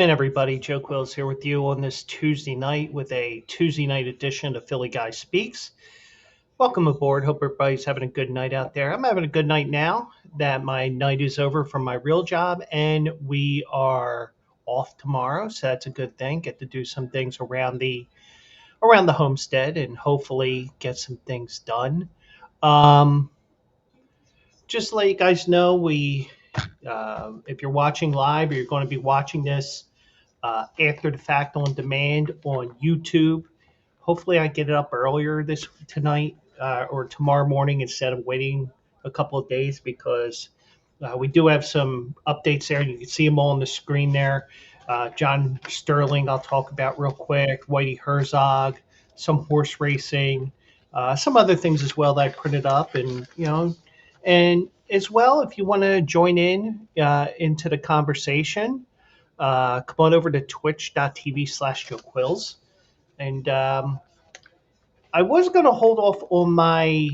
Welcome in, everybody. Joe Quills here with you on this Tuesday night with a Tuesday night edition of Philly Guy Speaks. Welcome aboard. Hope everybody's having a good night out there. I'm having a good night now that my night is over from my real job and we are off tomorrow, so that's a good thing. Get to do some things around the homestead and hopefully get some things done. Um, just to let you guys know, if you're watching live or you're going to be watching this after the fact on demand on YouTube. Hopefully, I get it up earlier this tonight or tomorrow morning instead of waiting a couple of days because we do have some updates there. You can see them all on the screen there. John Sterling, I'll talk about real quick. Whitey Herzog, some horse racing, some other things as well that I printed up, and as well if you want to join in into the conversation. Come on over to twitch.tv/JoeQuills. And I was going to hold off on my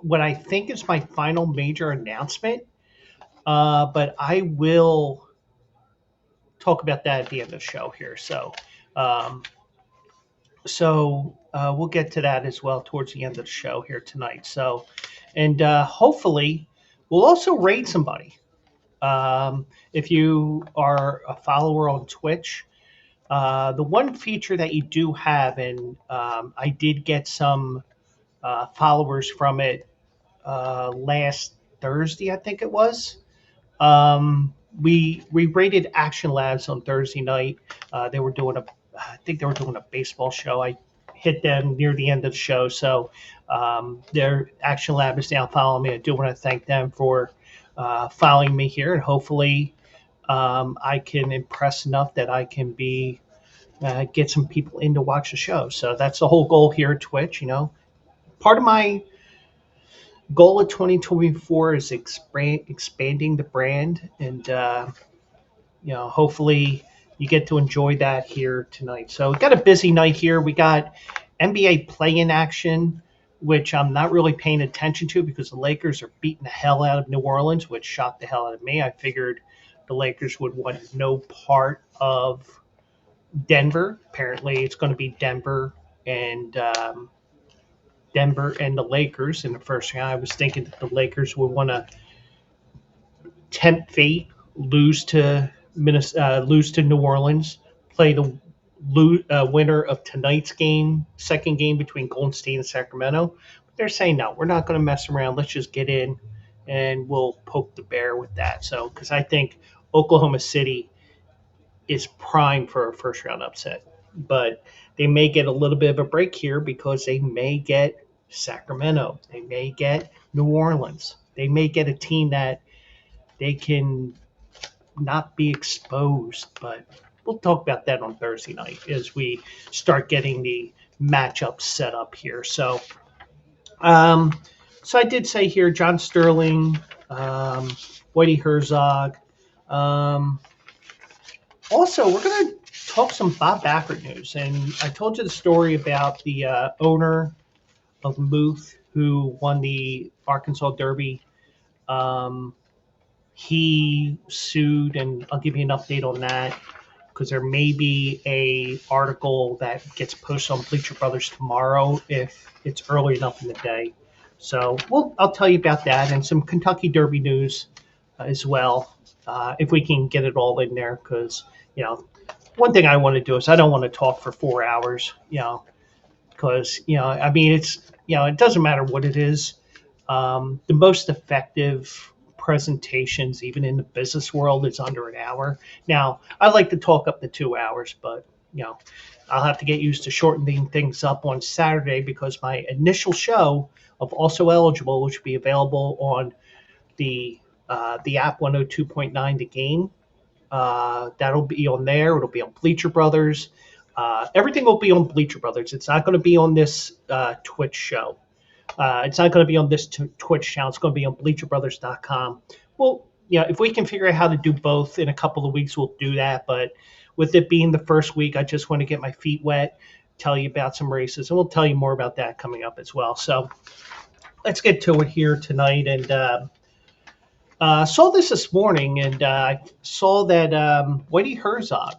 what I think is my final major announcement, but I will talk about that at the end of the show here. Um, we'll get to that as well towards the end of the show here tonight. And hopefully we'll also raid somebody. If you are a follower on Twitch, the one feature that you do have, and I did get some followers from it last Thursday, I think it was. We rated Action Labs on Thursday night. I think they were doing a baseball show. I hit them near the end of the show, so their Action Lab is now following me. I do want to thank them for following me here, and hopefully I can impress enough that I can get some people in to watch the show. So that's the whole goal here at Twitch. Part of my goal of 2024 is expanding the brand, and hopefully you get to enjoy that here tonight. So we got a busy night here. We got NBA play-in action, which I'm not really paying attention to because the Lakers are beating the hell out of New Orleans, which shocked the hell out of me. I figured the Lakers would want no part of Denver. Apparently, it's going to be Denver and the Lakers in the first round. I was thinking that the Lakers would want to tempt fate, lose to New Orleans, play the winner of tonight's game, second game between Golden State and Sacramento. But they're saying no, we're not going to mess around. Let's just get in, and we'll poke the bear with that. So, because I think Oklahoma City is prime for a first round upset, but they may get a little bit of a break here because they may get Sacramento, they may get New Orleans, they may get a team that they can not be exposed. But we'll talk about that on Thursday night as we start getting the matchup set up here. So I did say here John Sterling, Whitey Herzog. Also, we're going to talk some Bob Baffert news. And I told you the story about the owner of Muth who won the Arkansas Derby. He sued, and I'll give you an update on that because there may be a article that gets posted on Bleacher Brothers tomorrow if it's early enough in the day. So I'll tell you about that and some Kentucky Derby news as well, if we can get it all in there. Because one thing I want to do is I don't want to talk for 4 hours. Because I mean it doesn't matter what it is. The most effective presentations, even in the business world, is under an hour. Now, I like to talk up to 2 hours, but I'll have to get used to shortening things up on Saturday because my initial show of Also Eligible, which will be available on the app 102.9 The Game, that'll be on there. It'll be on Bleacher Brothers. Everything will be on Bleacher Brothers. It's not going to be on this Twitch show. It's not going to be on this Twitch channel. It's going to be on BleacherBrothers.com. Well, if we can figure out how to do both in a couple of weeks, we'll do that. But with it being the first week, I just want to get my feet wet, tell you about some races, and we'll tell you more about that coming up as well. So let's get to it here tonight. And Saw this morning, and I saw that Whitey Herzog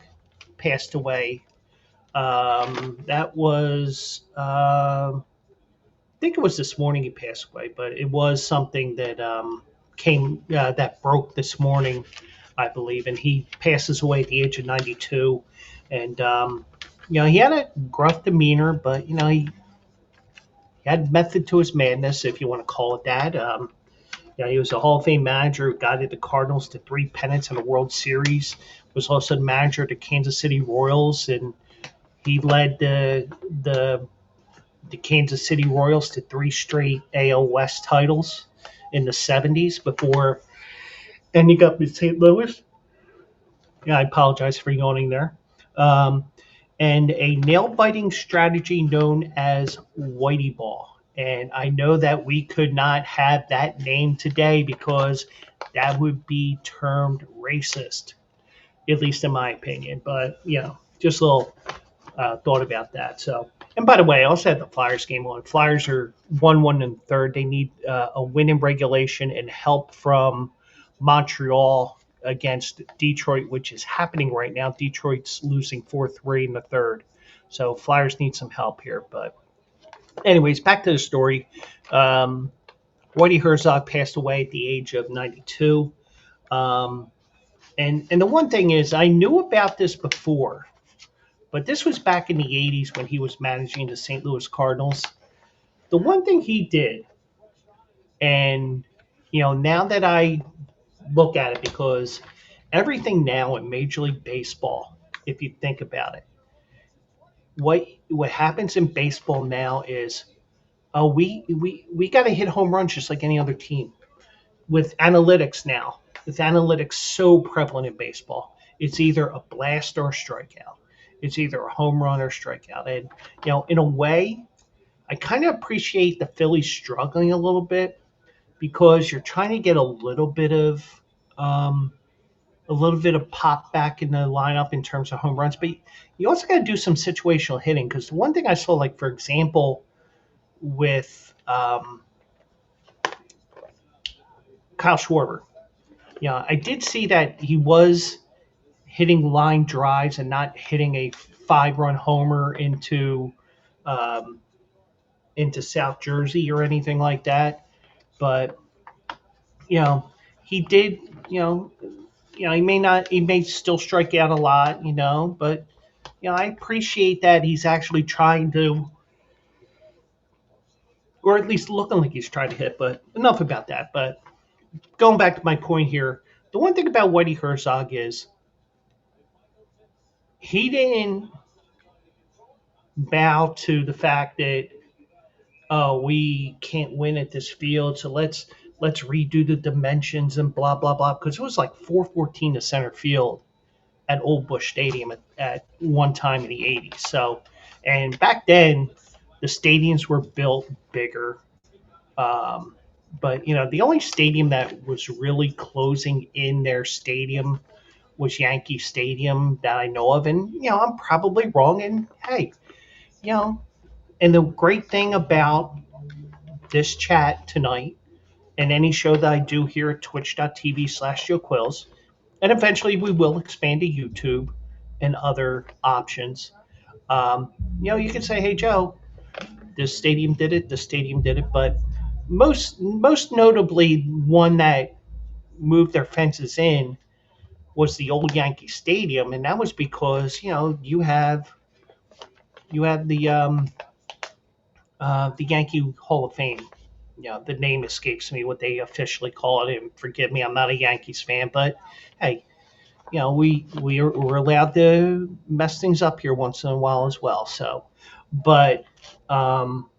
passed away. That was, I think it was this morning he passed away, but it was something that that broke this morning, I believe, and he passes away at the age of 92. And he had a gruff demeanor, but he had method to his madness, if you want to call it that. He was a Hall of Fame manager who guided the Cardinals to three pennants in the World Series. Was also the manager of the Kansas City Royals, and he led the Kansas City Royals to three straight AL West titles in the 70s before ending up in St. Louis. Yeah, I apologize for yawning there. Um, and a nail biting strategy known as Whitey Ball. And I know that we could not have that name today because that would be termed racist, at least in my opinion. But, just a little thought about that. So, and by the way, I also had the Flyers game on. Flyers are 1-1 in third. They need a win in regulation and help from Montreal against Detroit, which is happening right now. Detroit's losing 4-3 in the third. So Flyers need some help here. But anyways, back to the story. Whitey Herzog passed away at the age of 92. And the one thing is, I knew about this before, but this was back in the 80s when he was managing the St. Louis Cardinals. The one thing he did, and now that I look at it, because everything now in Major League Baseball, if you think about it, what happens in baseball now is, oh, we got to hit home runs just like any other team. With analytics now, with analytics so prevalent in baseball, it's either a blast or a strikeout. It's either a home run or strikeout. And in a way, I kind of appreciate the Phillies struggling a little bit because you're trying to get um, a little bit of pop back in the lineup in terms of home runs, but you also got to do some situational hitting. Because the one thing I saw, like for example, with Kyle Schwarber, I did see that he was hitting line drives and not hitting a 5-run homer um, into South Jersey or anything like that. But you know, he did. He may still strike out a lot. But I appreciate that he's actually trying to, or at least looking like he's trying to hit. But enough about that. But going back to my point here, the one thing about Whitey Herzog is he didn't bow to the fact that, oh, we can't win at this field, so let's redo the dimensions and blah blah blah, because it was like 414 to center field at Old Bush Stadium at one time in the 80s. So, and back then the stadiums were built bigger. Um, but the only stadium that was really closing in their stadium was Yankee Stadium that I know of, and I'm probably wrong. And hey, you know, and the great thing about this chat tonight and any show that I do here at twitch.tv/Joe Quills, and eventually we will expand to YouTube and other options. You can say, "Hey, Joe, this stadium did it. This stadium did it," but most notably, one that moved their fences in was the old Yankee Stadium, and that was because you have the Yankee Hall of Fame. The name escapes me what they officially call it, and forgive me, I'm not a Yankees fan, but hey, we're allowed to mess things up here once in a while as well. So, but um,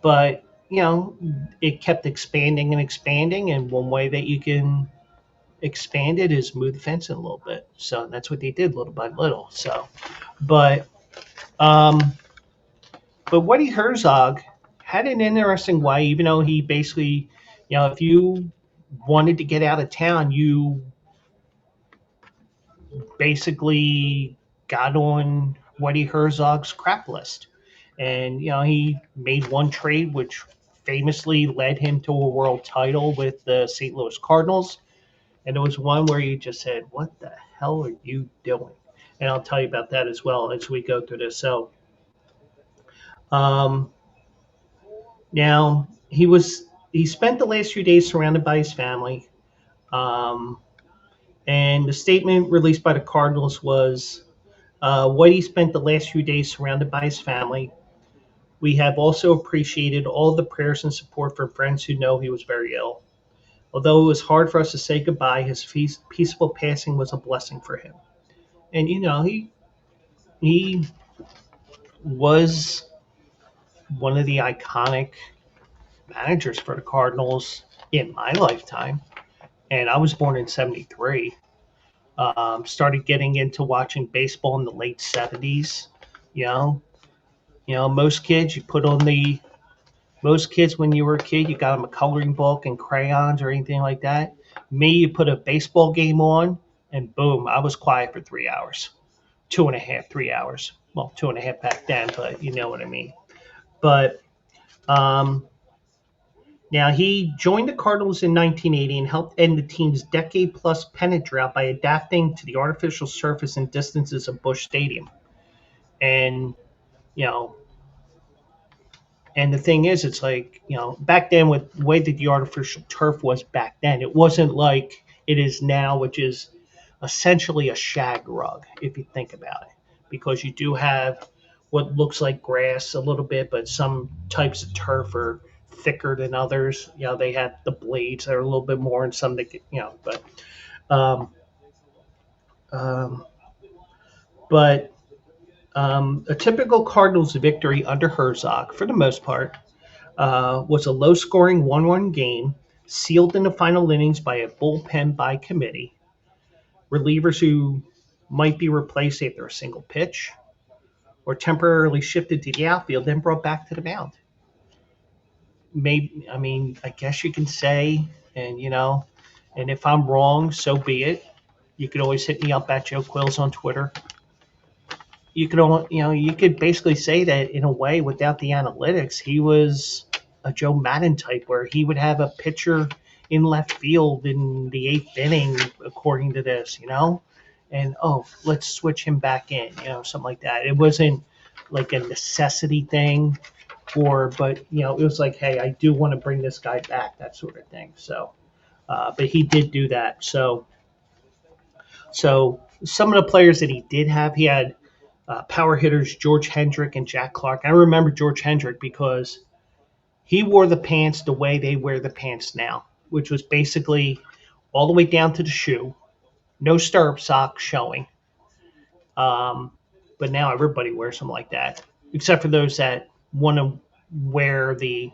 but it kept expanding and expanding, and one way that you can expand it is move the fence in a little bit. So that's what they did little by little. So, but um, but Whitey Herzog had an interesting way, even though he basically, if you wanted to get out of town, you basically got on Whitey Herzog's crap list. And, he made one trade which famously led him to a world title with the St. Louis Cardinals. And there was one where you just said, "What the hell are you doing?" And I'll tell you about that as well as we go through this. So um, now he spent the last few days surrounded by his family. Um, and the statement released by the Cardinals was, Whitey spent the last few days surrounded by his family. We have also appreciated all the prayers and support from friends who know he was very ill. Although it was hard for us to say goodbye, his peaceful passing was a blessing for him. And he was one of the iconic managers for the Cardinals in my lifetime. And I was born in '73. Started getting into watching baseball in the late '70s. You know, most kids you put on the most kids when you were a kid, you got them a coloring book and crayons or anything like that. Me, you put a baseball game on, and boom, I was quiet for 3 hours, 2.5, 3 hours. Well, 2.5 back then, but you know what I mean. But um, now he joined the Cardinals in 1980 and helped end the team's decade-plus pennant drought by adapting to the artificial surface and distances of Busch Stadium. And you know, And the thing is, it's like, back then with the way that the artificial turf was back then, it wasn't like it is now, which is essentially a shag rug, if you think about it. Because you do have what looks like grass a little bit, but some types of turf are thicker than others. They have the blades that are a little bit more and some that, but, um, um, but a typical Cardinals victory under Herzog, for the most part, was a low-scoring 1-1 game, sealed in the final innings by a bullpen by committee. Relievers who might be replaced after a single pitch or temporarily shifted to the outfield, then brought back to the mound. Maybe, I mean, I guess you can say, and if I'm wrong, so be it. You could always hit me up at Joe Quills on Twitter. You could basically say that in a way without the analytics, he was a Joe Madden type where he would have a pitcher in left field in the eighth inning, according to this, and let's switch him back in, something like that. It wasn't like a necessity thing, but it was like, hey, I do want to bring this guy back, that sort of thing. So, but he did do that. So some of the players that he did have, he had power hitters George Hendrick and Jack Clark. I remember George Hendrick because he wore the pants the way they wear the pants now, which was basically all the way down to the shoe, no stirrup socks showing. But now everybody wears them like that, except for those that want to wear the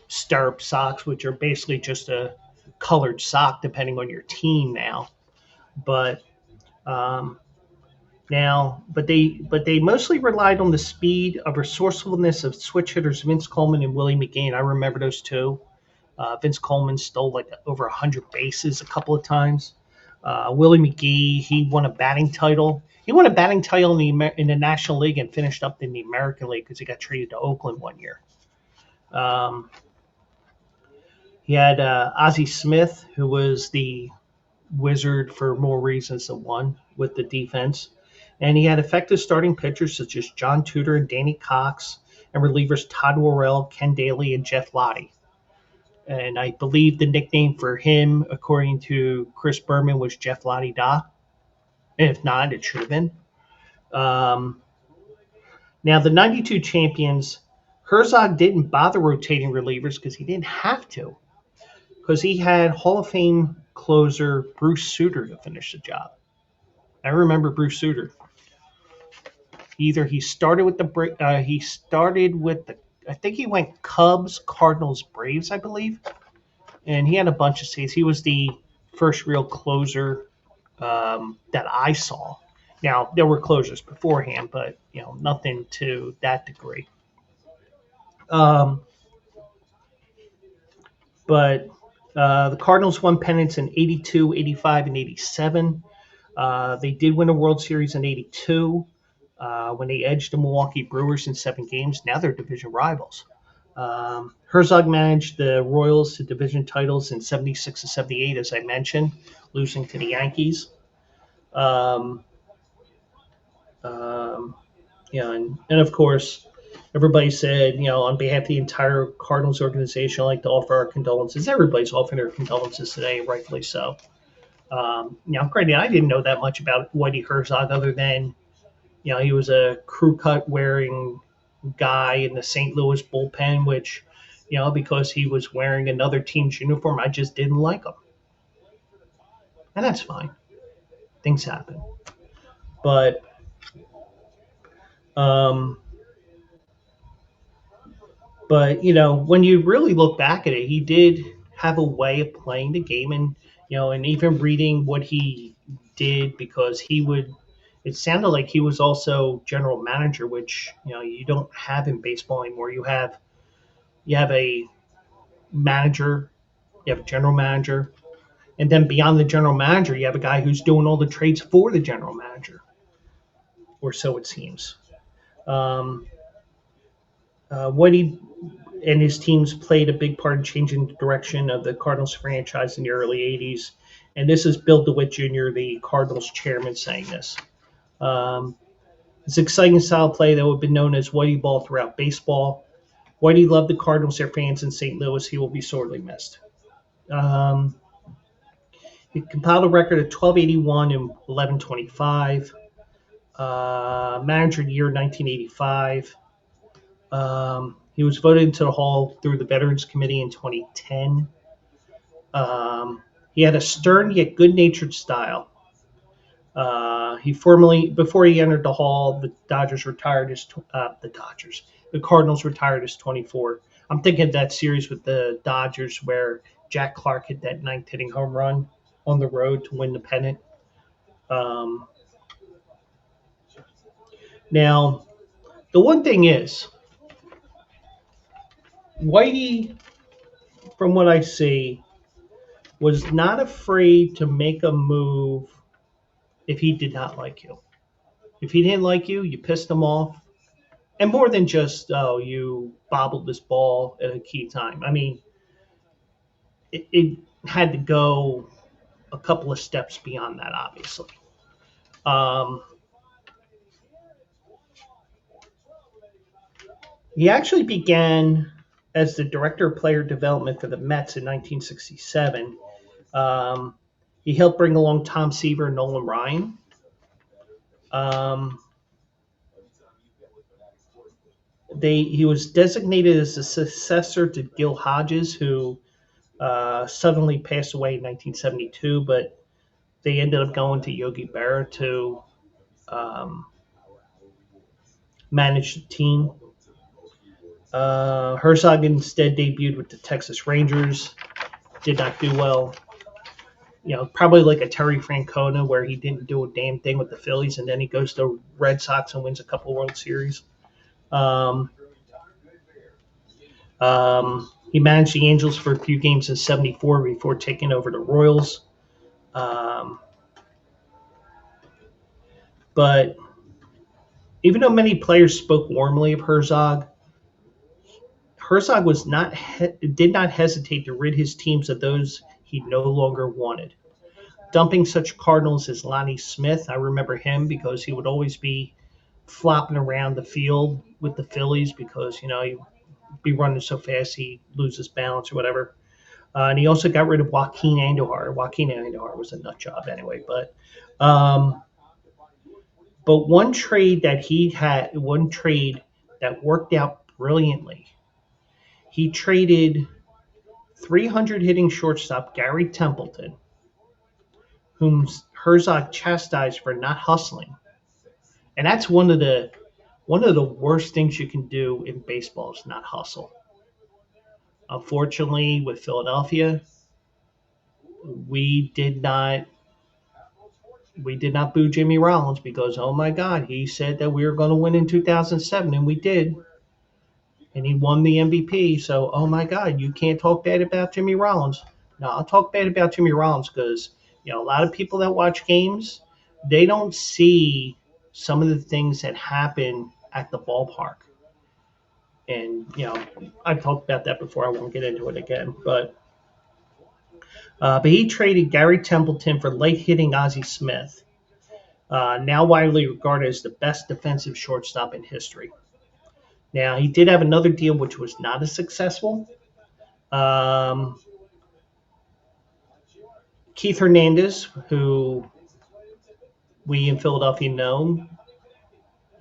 stirrup socks, which are basically just a colored sock depending on your team now. But um, but they mostly relied on the speed of resourcefulness of switch hitters Vince Coleman and Willie McGee. I remember those two. Vince Coleman stole like over 100 bases a couple of times. Willie McGee, he won a batting title. He won a batting title in the National League and finished up in the American League because he got traded to Oakland one year. He had Ozzie Smith, who was the wizard for more reasons than one with the defense. And he had effective starting pitchers such as John Tudor and Danny Cox, and relievers Todd Worrell, Ken Daly, and Jeff Lottie. And I believe the nickname for him, according to Chris Berman, was Jeff Lottie Da. And if not, it should have been. Now, the 92 champions, Herzog didn't bother rotating relievers because he didn't have to, because he had Hall of Fame closer Bruce Sutter to finish the job. I remember Bruce Sutter. He started with the I think he went Cubs, Cardinals, Braves, I believe, and he had a bunch of saves. He was the first real closer that I saw. Now there were closers beforehand, but nothing to that degree. But the Cardinals won pennants in '82, '85, and '87. They did win a World Series in '82 when they edged the Milwaukee Brewers in 7 games. Now they're division rivals. Herzog managed the Royals to division titles in 76 and 78, as I mentioned, losing to the Yankees. Um, um, and of course, everybody said, on behalf of the entire Cardinals organization, I'd like to offer our condolences. Everybody's offering their condolences today, rightfully so. Granted, I didn't know that much about Whitey Herzog other than, he was a crew cut wearing guy in the St. Louis bullpen, which, because he was wearing another team's uniform, I just didn't like him. And that's fine. Things happen. But, um, when you really look back at it, he did have a way of playing the game, and even reading what he did, because it sounded like he was also general manager, which, you don't have in baseball anymore. You have a manager, you have a general manager, and then beyond the general manager, you have a guy who's doing all the trades for the general manager, or so it seems. Um, Whitey and his teams played a big part in changing the direction of the Cardinals franchise in the early 80s. And this is Bill DeWitt Jr., the Cardinals chairman, saying this. Um, it's exciting style of play that would have been known as Whitey ball throughout baseball. Whitey loved the Cardinals, their fans in St. Louis. He will be sorely missed. Um, he compiled a record of 1281 and 1125. Manager year 1985. He was voted into the Hall through the Veterans Committee in 2010. He had a stern yet good-natured style. Before he entered the Hall, the Cardinals retired as 24. I'm thinking of that series with the Dodgers where Jack Clark hit that ninth inning home run on the road to win the pennant. Um, Now, the one thing is, Whitey, from what I see, was not afraid to make a move if he did not like you. If he didn't like you, you pissed him off. And more than just, oh, you bobbled this ball at a key time. I mean, it had to go a couple of steps beyond that, obviously. Um, he actually began as the director of player development for the Mets in 1967. Um, he helped bring along Tom Seaver and Nolan Ryan. Um, he was designated as the successor to Gil Hodges, who suddenly passed away in 1972, but they ended up going to Yogi Berra to um, manage the team. Herzog instead debuted with the Texas Rangers, did not do well. Probably like a Terry Francona, where he didn't do a damn thing with the Phillies, and then he goes to Red Sox and wins a couple World Series. He managed the Angels for a few games in '74 before taking over the Royals. But even though many players spoke warmly of Herzog, Herzog did not hesitate to rid his teams of those he no longer wanted. Dumping such Cardinals as Lonnie Smith, I remember him because he would always be flopping around the field with the Phillies because he'd be running so fast he loses balance or whatever. And he also got rid of Joaquin Andujar. Joaquin Andujar was a nut job anyway, um, but one trade that worked out brilliantly. He traded 300 hitting shortstop Gary Templeton, whom Herzog chastised for not hustling. And that's one of the worst things you can do in baseball is not hustle. Unfortunately, with Philadelphia, we did not boo Jimmy Rollins because, oh my God, he said that we were going to win in 2007, and we did. And he won the MVP. So, oh my God, you can't talk bad about Jimmy Rollins. No, I'll talk bad about Jimmy Rollins because, a lot of people that watch games, they don't see some of the things that happen at the ballpark. And I've talked about that before. I won't get into it again, but he traded Gary Templeton for late hitting Ozzie Smith, now widely regarded as the best defensive shortstop in history. Now, he did have another deal which was not as successful. Um, Keith Hernandez, who we in Philadelphia know,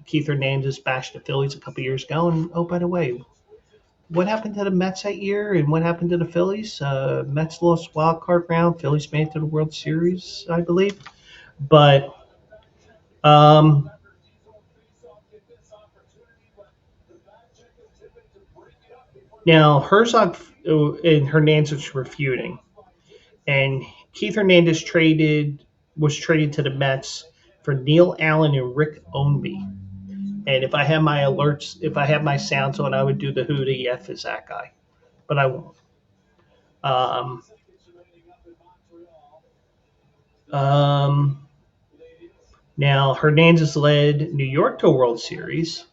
Keith Hernandez bashed the Phillies a couple years ago. And oh, by the way, what happened to the Mets that year and what happened to the Phillies? Mets lost wild card round. Phillies made it to the World Series, I believe. But um, now Herzog and Hernandez were feuding, and Keith Hernandez was traded to the Mets for Neil Allen and Rick Ownby. And if I had my alerts, if I had my sounds on, I would do the who the f is that guy, but I won't. Um, um, Now Hernandez led New York to a World Series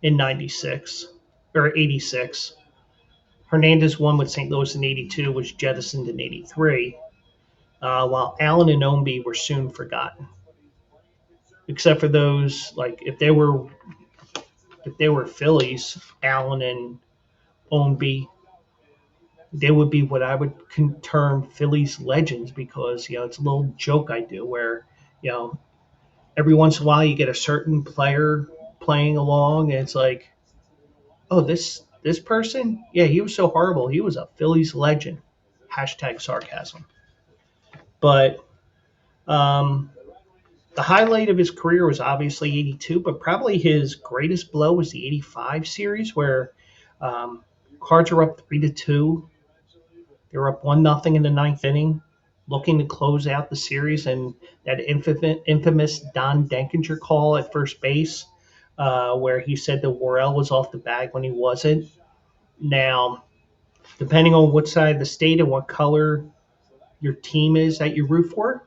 in '96 or '86. Hernandez won with St. Louis in '82, was jettisoned in '83, while Allen and Ownby were soon forgotten, except for those like if they were Phillies, Allen and Ownby, they would be what I would term Phillies legends because it's a little joke I do where you know every once in a while you get a certain player playing along and it's like, oh, this person, yeah, he was so horrible, he was a Phillies legend. Hashtag sarcasm. But um, the highlight of his career was obviously '82, but probably his greatest blow was the '85 series where um, Cards are up 3-2. They were up 1-0 in the ninth inning, looking to close out the series, and that infamous Don Denkinger call at first base, where he said that Worrell was off the bag when he wasn't. Now, depending on what side of the state and what color your team is that you root for,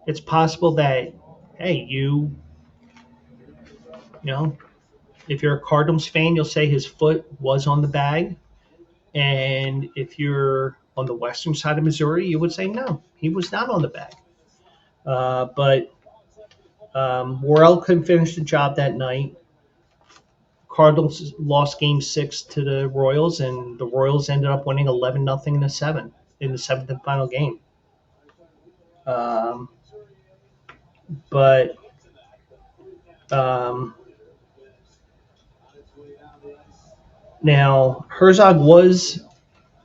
it's possible that, hey, you know, if you're a Cardinals fan, you'll say his foot was on the bag. And if you're on the western side of Missouri, you would say no, he was not on the bag. But Worrell couldn't finish the job that night. Cardinals lost Game 6 to the Royals, and the Royals ended up winning 11-0 in the seventh and final game. Um, but um, Now Herzog was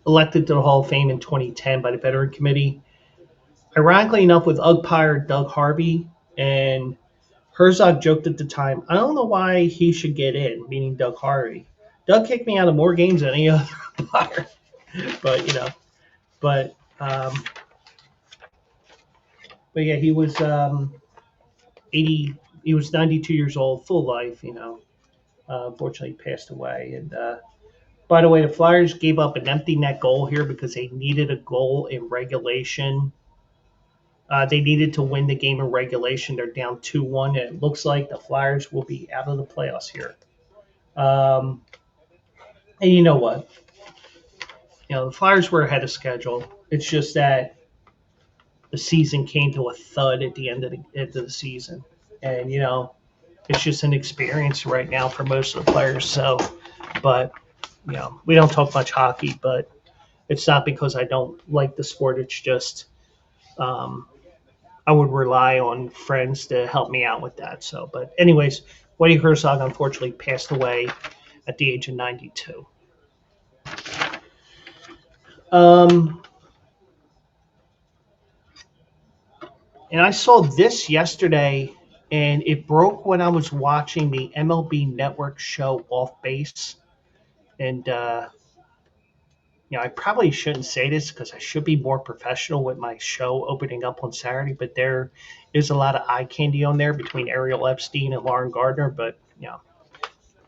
elected to the Hall of Fame in 2010 by the Veteran Committee. Ironically enough, with umpire Doug Harvey, and Herzog joked at the time, I don't know why he should get in, meaning Doug Harvey. Doug kicked me out of more games than any other umpire. But, but, um, but yeah, he was 80, he was 92 years old, full life. Unfortunately, passed away. And by the way, the Flyers gave up an empty net goal here because they needed a goal in regulation. They needed to win the game in regulation. They're down 2-1, and it looks like the Flyers will be out of the playoffs here. Um, and you know what? The Flyers were ahead of schedule. It's just that the season came to a thud at the end of the season, and it's just an experience right now for most of the players. So, but we don't talk much hockey, but it's not because I don't like the sport. It's just um, I would rely on friends to help me out with that. So, but anyways, Whitey Herzog unfortunately passed away at the age of 92. Um, and I saw this yesterday, and it broke when I was watching the MLB Network show Off Base. And I probably shouldn't say this because I should be more professional with my show opening up on Saturday, but there is a lot of eye candy on there between Ariel Epstein and Lauren Gardner. But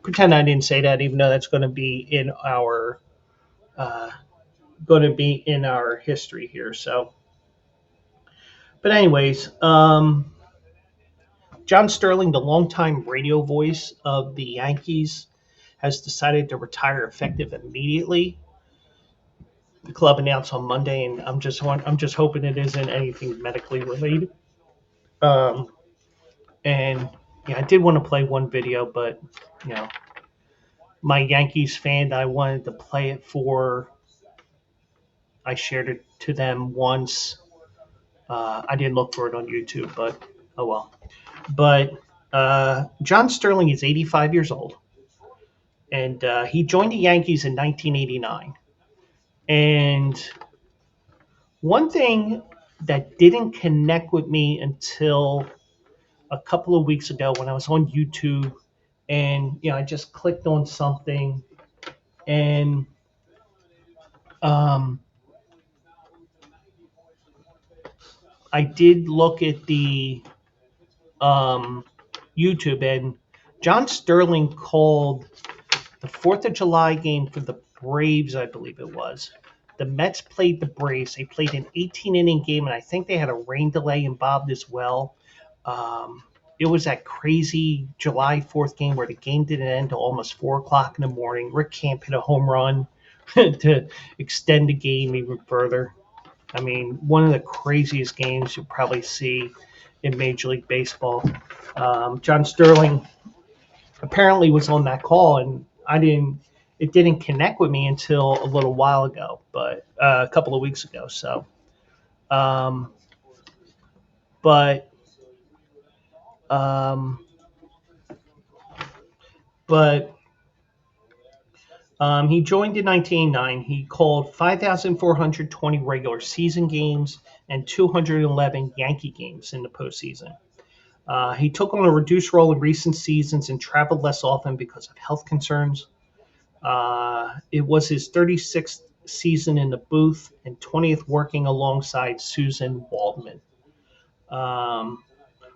pretend I didn't say that, even though that's uh, going to be in our history here. So, but anyways, John Sterling, the longtime radio voice of the Yankees, has decided to retire effective immediately. The club announced on Monday, and I'm just hoping it isn't anything medically related. Um, and yeah, I did want to play one video, but you know, my Yankees fan that I wanted to play it for, I shared it to them once. I didn't look for it on YouTube, but oh well. But John Sterling is 85 years old, and he joined the Yankees in 1989. And one thing that didn't connect with me until a couple of weeks ago when I was on YouTube, and I just clicked on something, and um, I did look at the um, YouTube, and John Sterling called the 4th of July game for the Braves, I believe it was. The Mets played the Braves. They played an 18-inning game, and I think they had a rain delay involved as well. It was that crazy July 4th game where the game didn't end until almost 4 o'clock in the morning. Rick Camp hit a home run to extend the game even further. I mean, one of the craziest games you'll probably see in Major League Baseball. John Sterling apparently was on that call, and it didn't connect with me until a little while ago, but a couple of weeks ago. So, um, but um, but he joined in 1989. He called 5,420 regular season games and 211 Yankee games in the postseason. He took on a reduced role in recent seasons and traveled less often because of health concerns. It was his 36th season in the booth and 20th working alongside Susan Waldman. Um,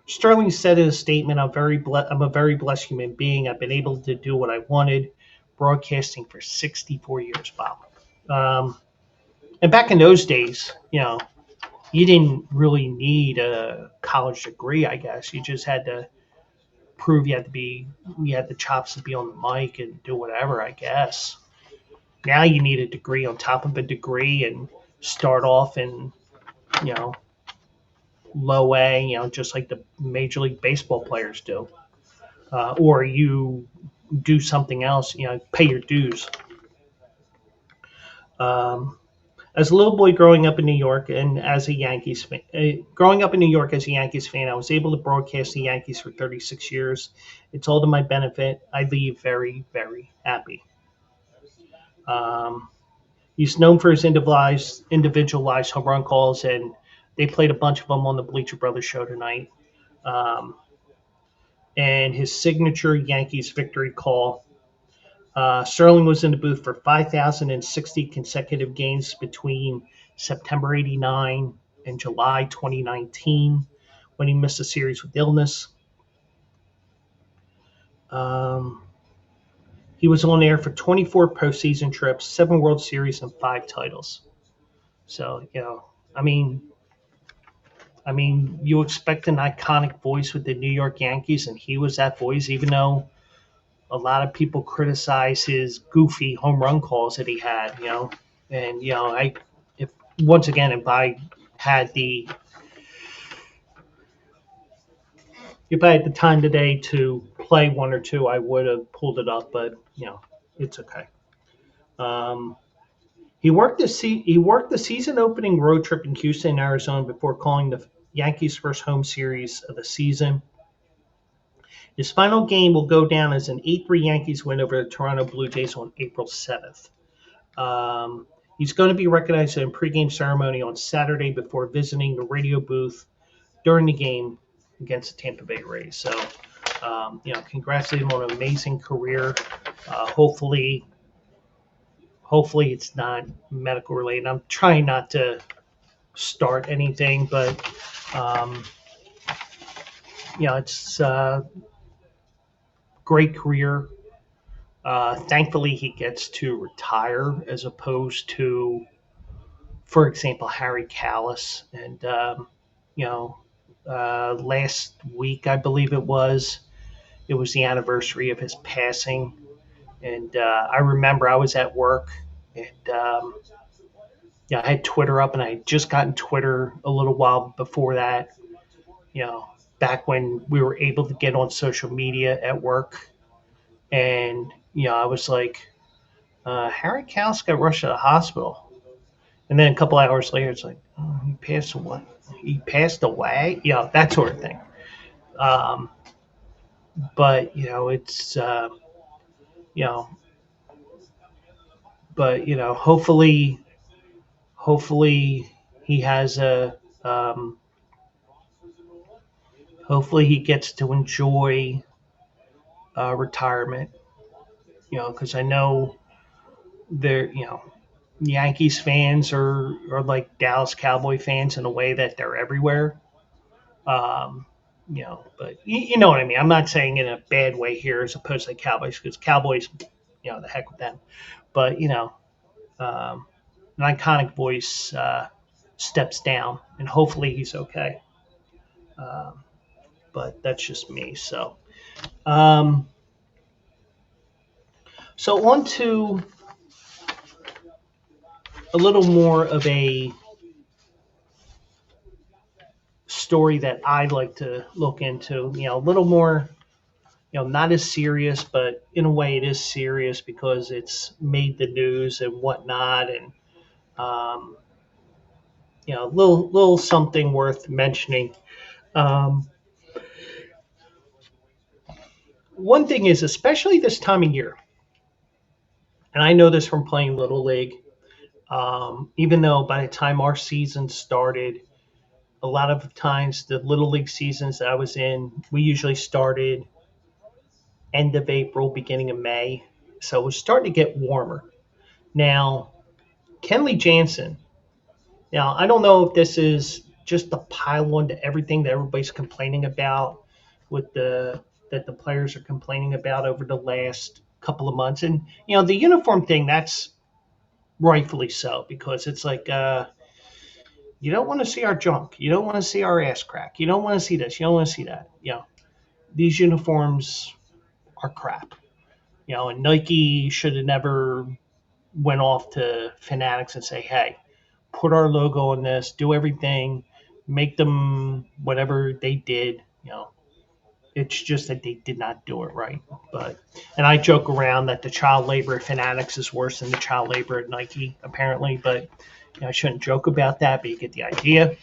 Sterling said in a statement, I'm a very blessed human being. I've been able to do what I wanted, broadcasting for 64 years, Bob. And back in those days, you didn't really need a college degree, I guess. You just had to prove you had the chops to be on the mic and do whatever, I guess. Now you need a degree on top of a degree and start off in, you know, low A, just like the Major League Baseball players do. Or you do something else, pay your dues. Um, as a little boy growing up in New York and as a Yankees fan, growing up in New York as a Yankees fan, I was able to broadcast the Yankees for 36 years. It's all to my benefit. I leave very, very happy. Um, he's known for his individualized home run calls, and they played a bunch of them on the Bleacher Brothers show tonight. Um, and his signature Yankees victory call. Sterling was in the booth for 5,060 consecutive games between September '89 and July 2019 when he missed a series with illness. Um, he was on air for 24 postseason trips, 7 World Series, and 5 titles. So, you expect an iconic voice with the New York Yankees, and he was that voice, even though a lot of people criticize his goofy home run calls that he had. And if I had the if I had the time today to play one or two, I would have pulled it up, but it's okay. Um, he worked the season opening road trip in Houston, Arizona, before calling the Yankees' first home series of the season. His final game will go down as an 8-3 Yankees win over the Toronto Blue Jays on April 7th. He's going to be recognized in a pregame ceremony on Saturday before visiting the radio booth during the game against the Tampa Bay Rays. So, congratulate him on an amazing career. Hopefully it's not medical related. I'm trying not to start anything, but it's a great career. Thankfully, he gets to retire as opposed to, for example, Harry Kalas. And, last week, I believe it was. It was the anniversary of his passing, and I remember I was at work, and yeah, I had Twitter up, and I had just gotten Twitter a little while before that. You know, back when we were able to get on social media at work, and I was like, Harry Kaus got rushed to the hospital, and then a couple hours later, it's like, oh, he passed away. He passed away, that sort of thing. Um, but it's you know, but hopefully he has a hopefully he gets to enjoy retirement. Because I know they're Yankees fans are like Dallas Cowboy fans in a way that they're everywhere. Um, but you know what I mean. I'm not saying in a bad way here as opposed to Cowboys, because Cowboys, the heck with them. But um, an iconic voice steps down, and hopefully he's okay. Um, but that's just me. Um, so on to a little more of a story that I'd like to look into. A little more, not as serious, but in a way it is serious because it's made the news and whatnot, and um, little something worth mentioning. Um, One thing is, especially this time of year, and I know this from playing Little League, even though by the time our season started, a lot of times the Little League seasons that I was in, we usually started end of April, beginning of May. So it was starting to get warmer. Now, Kenley Jansen, now I don't know if this is just a pile on to everything that everybody's complaining about with that the players are complaining about over the last couple of months. And the uniform thing, that's rightfully so, because it's like you don't want to see our junk, you don't want to see our ass crack, you don't want to see this, you don't want to see that. These uniforms are crap. And Nike should have never went off to Fanatics and say, hey, put our logo on this, do everything, make them whatever they did. It's just that they did not do it right. And I joke around that the child labor at Fanatics is worse than the child labor at Nike, apparently. But I shouldn't joke about that, but you get the idea.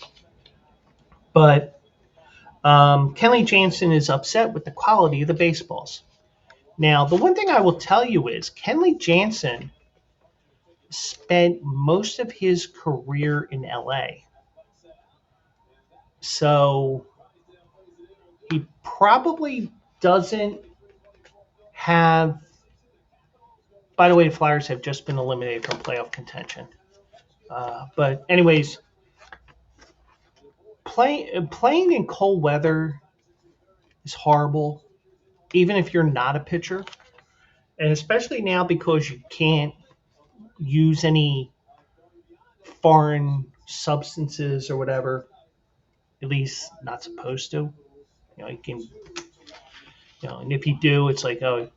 But Kenley Jansen is upset with the quality of the baseballs. Now, the one thing I will tell you is Kenley Jansen spent most of his career in LA. So he probably doesn't have. By the way, the Flyers have just been eliminated from playoff contention. But anyways, playing in cold weather is horrible, even if you're not a pitcher, and especially now because you can't use any foreign substances or whatever. At least not supposed to. You can. And if you do, it's like, oh,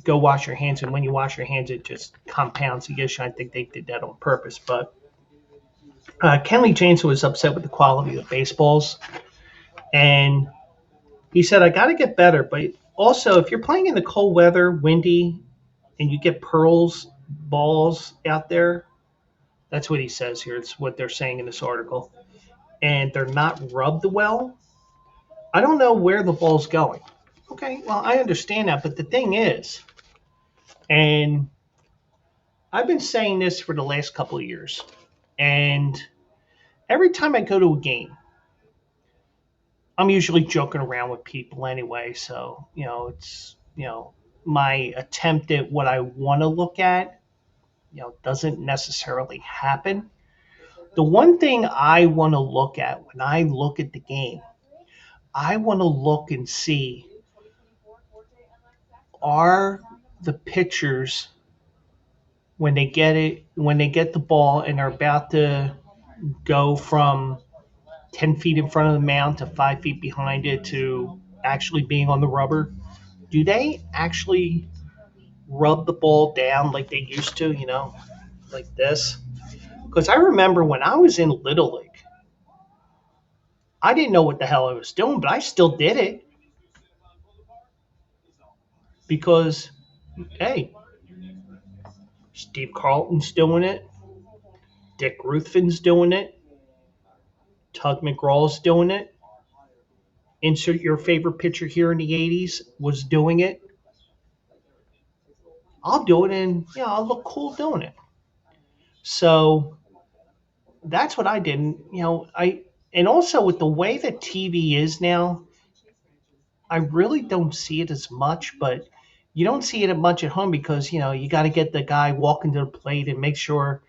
go wash your hands. And when you wash your hands, it just compounds the issue. I think they did that on purpose. But Kenley Jansen was upset with the quality of the baseballs. And he said, I got to get better. But also, if you're playing in the cold weather, windy, and you get pearls balls out there, that's what he says here. It's what they're saying in this article. And they're not rubbed well, I don't know where the ball's going. Okay, well, I understand that. But the thing is, and I've been saying this for the last couple of years, and every time I go to a game, I'm usually joking around with people anyway. So, it's, my attempt at what I want to look at, doesn't necessarily happen. The one thing I want to look at when I look at the game, I want to look and see, are the pitchers, when they get the ball and are about to go from 10 feet in front of the mound to 5 feet behind it to actually being on the rubber, do they actually rub the ball down like they used to, like this? Because I remember when I was in Little League, I didn't know what the hell I was doing, but I still did it because, hey, Steve Carlton's doing it, Dick Ruthven's doing it, Tug McGraw's doing it. Insert your favorite pitcher here in the 80s was doing it. I'll do it and I'll look cool doing it. So that's what I did. And also with the way that TV is now, I really don't see it as much, but you don't see it much at home because, you got to get the guy walking to the plate and make sure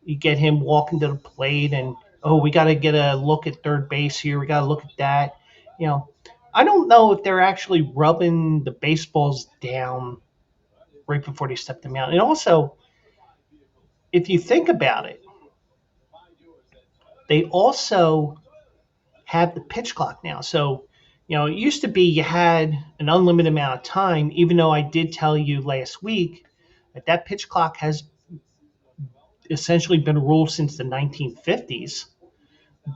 you get him walking to the plate and, oh, we got to get a look at third base here. We got to look at that. You know, I don't know if they're actually rubbing the baseballs down right before they step them out. And also, if you think about it, they also have the pitch clock now. So, it used to be you had an unlimited amount of time, even though I did tell you last week that that pitch clock has essentially been ruled since the 1950s,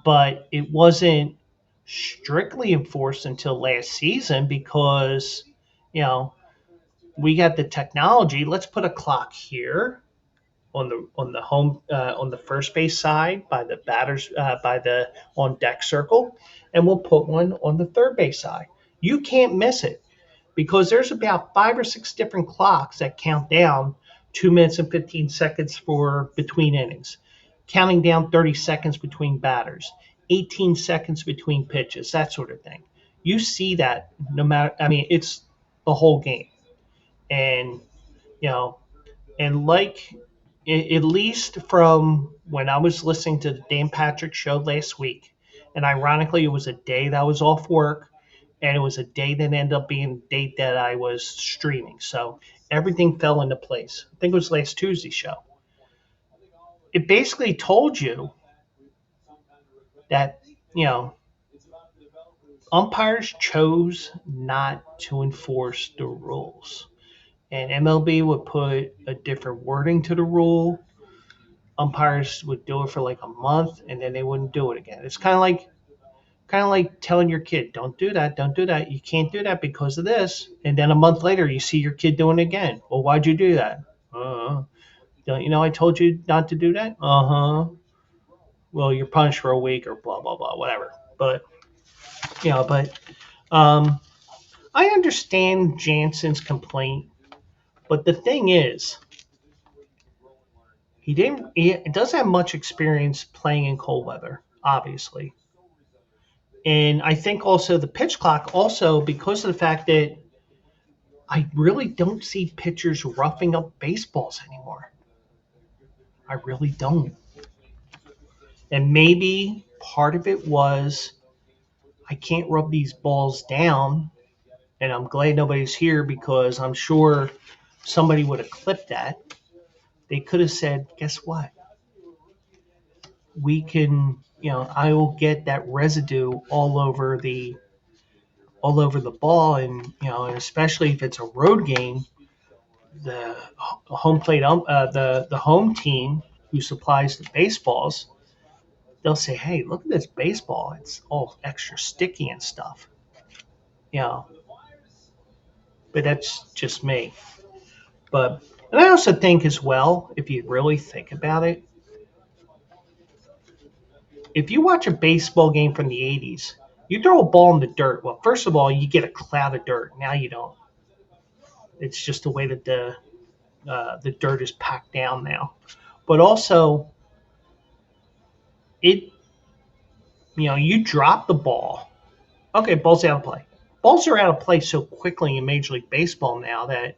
but it wasn't strictly enforced until last season because, you know, we got the technology. Let's put a clock here on the first base side by the batters by the on deck circle, and we'll put one on the third base side. You can't miss it because there's about 5 or 6 different clocks that count down 2 minutes and 15 seconds for between innings, counting down 30 seconds between batters, 18 seconds between pitches, that sort of thing. You see that no matter. I mean, it's the whole game, and you know and like at least from when I was listening to the Dan Patrick show last week, and ironically, it was a day that I was off work, and it was a day that ended up being a date that I was streaming. So everything fell into place. I think it was last Tuesday's show. It basically told you that, you know, umpires chose not to enforce the rules. And MLB would put a different wording to the rule. Umpires would do it for like a month and then they wouldn't do it again. It's kind of like telling your kid, don't do that. You can't do that because of this. And then a month later you see your kid doing it again. Well, why'd you do that? Don't you know I told you not to do that? Well, you're punished for a week or blah blah blah, whatever. But um I understand Jansen's complaint, but the thing is, he doesn't have much experience playing in cold weather, obviously. And I think also the pitch clock, also because of the fact that I really don't see pitchers roughing up baseballs anymore. I really don't. And maybe part of it was I can't rub these balls down. And I'm glad nobody's here because I'm sure somebody would have clipped that. They could have said, guess what? We can, I will get that residue all over the ball, and especially if it's a road game, the the home team who supplies the baseballs, they'll say, "Hey, look at this baseball; it's all extra sticky and stuff." You know, but that's just me. And I also think as well, if you really think about it, if you watch a baseball game from the '80s, you throw a ball in the dirt. Well, first of all, you get a cloud of dirt. Now you don't. It's just the way that the dirt is packed down now. But also, it you drop the ball. Okay, ball's out of play. Balls are out of play so quickly in Major League Baseball now that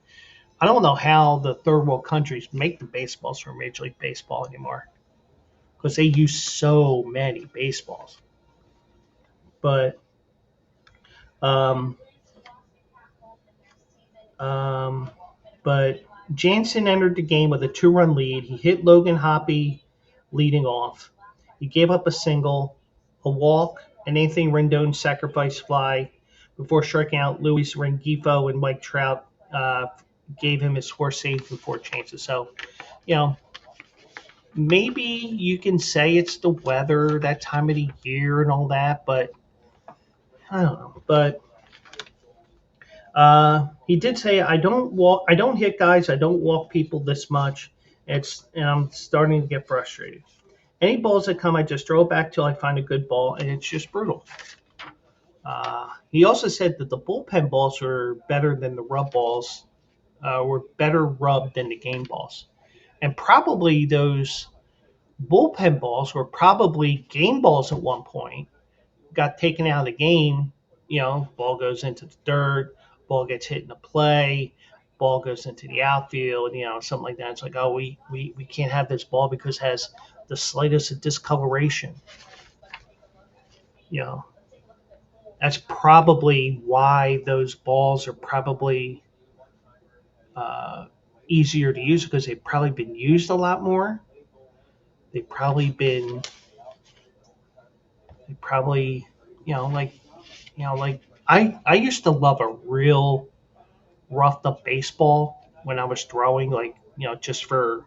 I don't know how the third world countries make the baseballs for Major League Baseball anymore because they use so many baseballs. But um, um, but Jansen entered the game with a 2-run lead. He hit Logan Hoppy leading off. He gave up a single. a walk, an Anthony Rendon sacrifice fly before striking out Luis Rengifo, and Mike Trout gave him his 4 saves and 4 chances. So, you know, maybe you can say it's the weather, that time of the year, and all that, but I don't know. But he did say, I don't hit guys, I don't walk people this much. And I'm starting to get frustrated. Any balls that come, I just throw it back till I find a good ball, and it's just brutal. He also said that the bullpen balls were better than the rub balls, were better rubbed than the game balls. And probably those bullpen balls were probably game balls at one point, got taken out of the game. You know, ball goes into the dirt, ball gets hit in the play, ball goes into the outfield, you know, something like that. It's like, oh, we can't have this ball because it has the slightest discoloration. You know, that's probably why those balls are probably uh, easier to use because they've probably been used a lot more. They've probably been, they probably, you know, like, like I used to love a real roughed up baseball when I was throwing, like, just for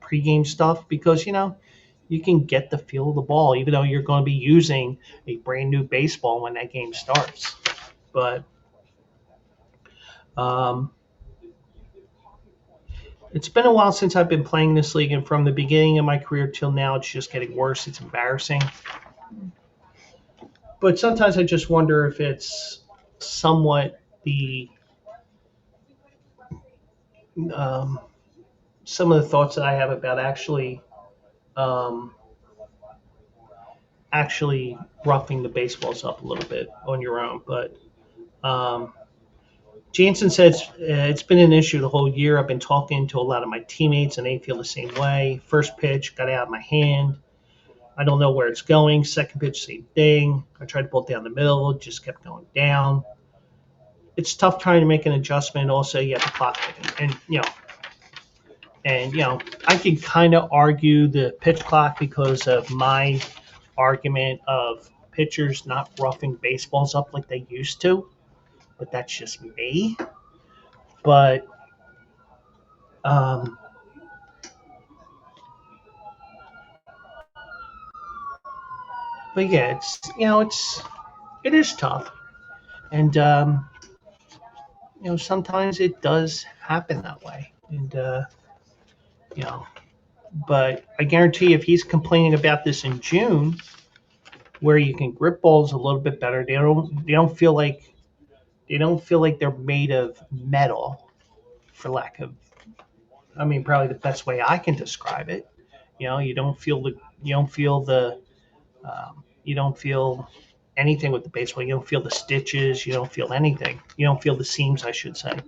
pregame stuff because, you can get the feel of the ball, even though you're going to be using a brand new baseball when that game starts. But um, it's been a while since I've been playing this league, and from the beginning of my career till now, it's just getting worse. It's embarrassing. But sometimes I just wonder if it's somewhat the um, some of the thoughts that I have about um, actually roughing the baseballs up a little bit on your own. But um, Jansen says it's been an issue the whole year. I've been talking to a lot of my teammates, and they feel the same way. First pitch got out of my hand. I don't know where it's going. Second pitch, same thing. I tried to pull it down the middle, it just kept going down. It's tough trying to make an adjustment. Also, you have the clock ticking, and I can kind of argue the pitch clock because of my argument of pitchers not roughing baseballs up like they used to, but that's just me. But um, but yeah, it is tough, and sometimes it does happen that way, and you know, but I guarantee if he's complaining about this in June, where you can grip balls a little bit better, they don't feel like they're made of metal, for lack of, I mean, probably the best way I can describe it. You don't feel you don't feel anything with the baseball. You don't feel the stitches. You don't feel anything. You don't feel the seams, I should say.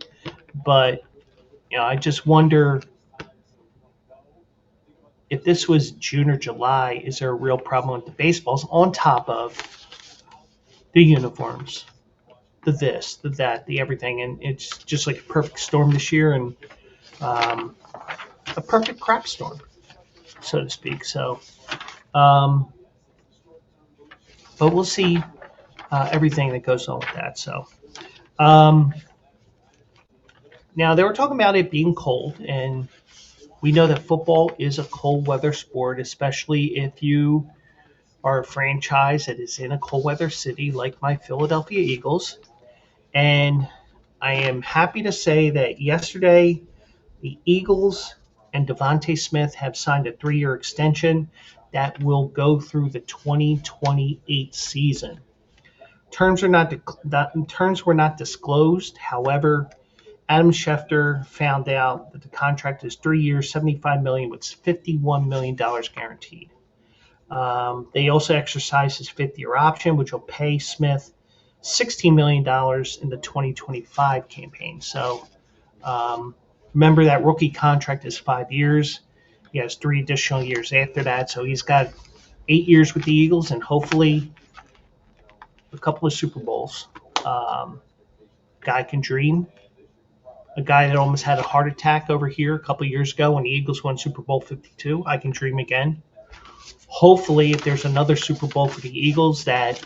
But I just wonder if this was June or July, is there a real problem with the baseballs on top of the uniforms, the this, the that, the everything, and it's just like a perfect storm this year, and um, a perfect crap storm, so to speak. So, um, but we'll see everything that goes on with that. So, um, now they were talking about it being cold, and we know that football is a cold weather sport, especially if you are a franchise that is in a cold weather city like my Philadelphia Eagles. And I am happy to say that yesterday the Eagles and DeVonta Smith have signed a 3-year extension that will go through the 2028 season. Terms were not disclosed. However, Adam Schefter found out that the contract is 3 years, $75 million, with $51 million guaranteed. They also exercised his 5th-year option, which will pay Smith $16 million in the 2025 campaign. So remember that rookie contract is 5 years. He has 3 additional years after that. So he's got 8 years with the Eagles and hopefully a couple of Super Bowls. Guy can dream. A guy that almost had a heart attack over here a couple of years ago when the Eagles won Super Bowl 52. I can dream again. hopefully, if there's another Super Bowl for the Eagles that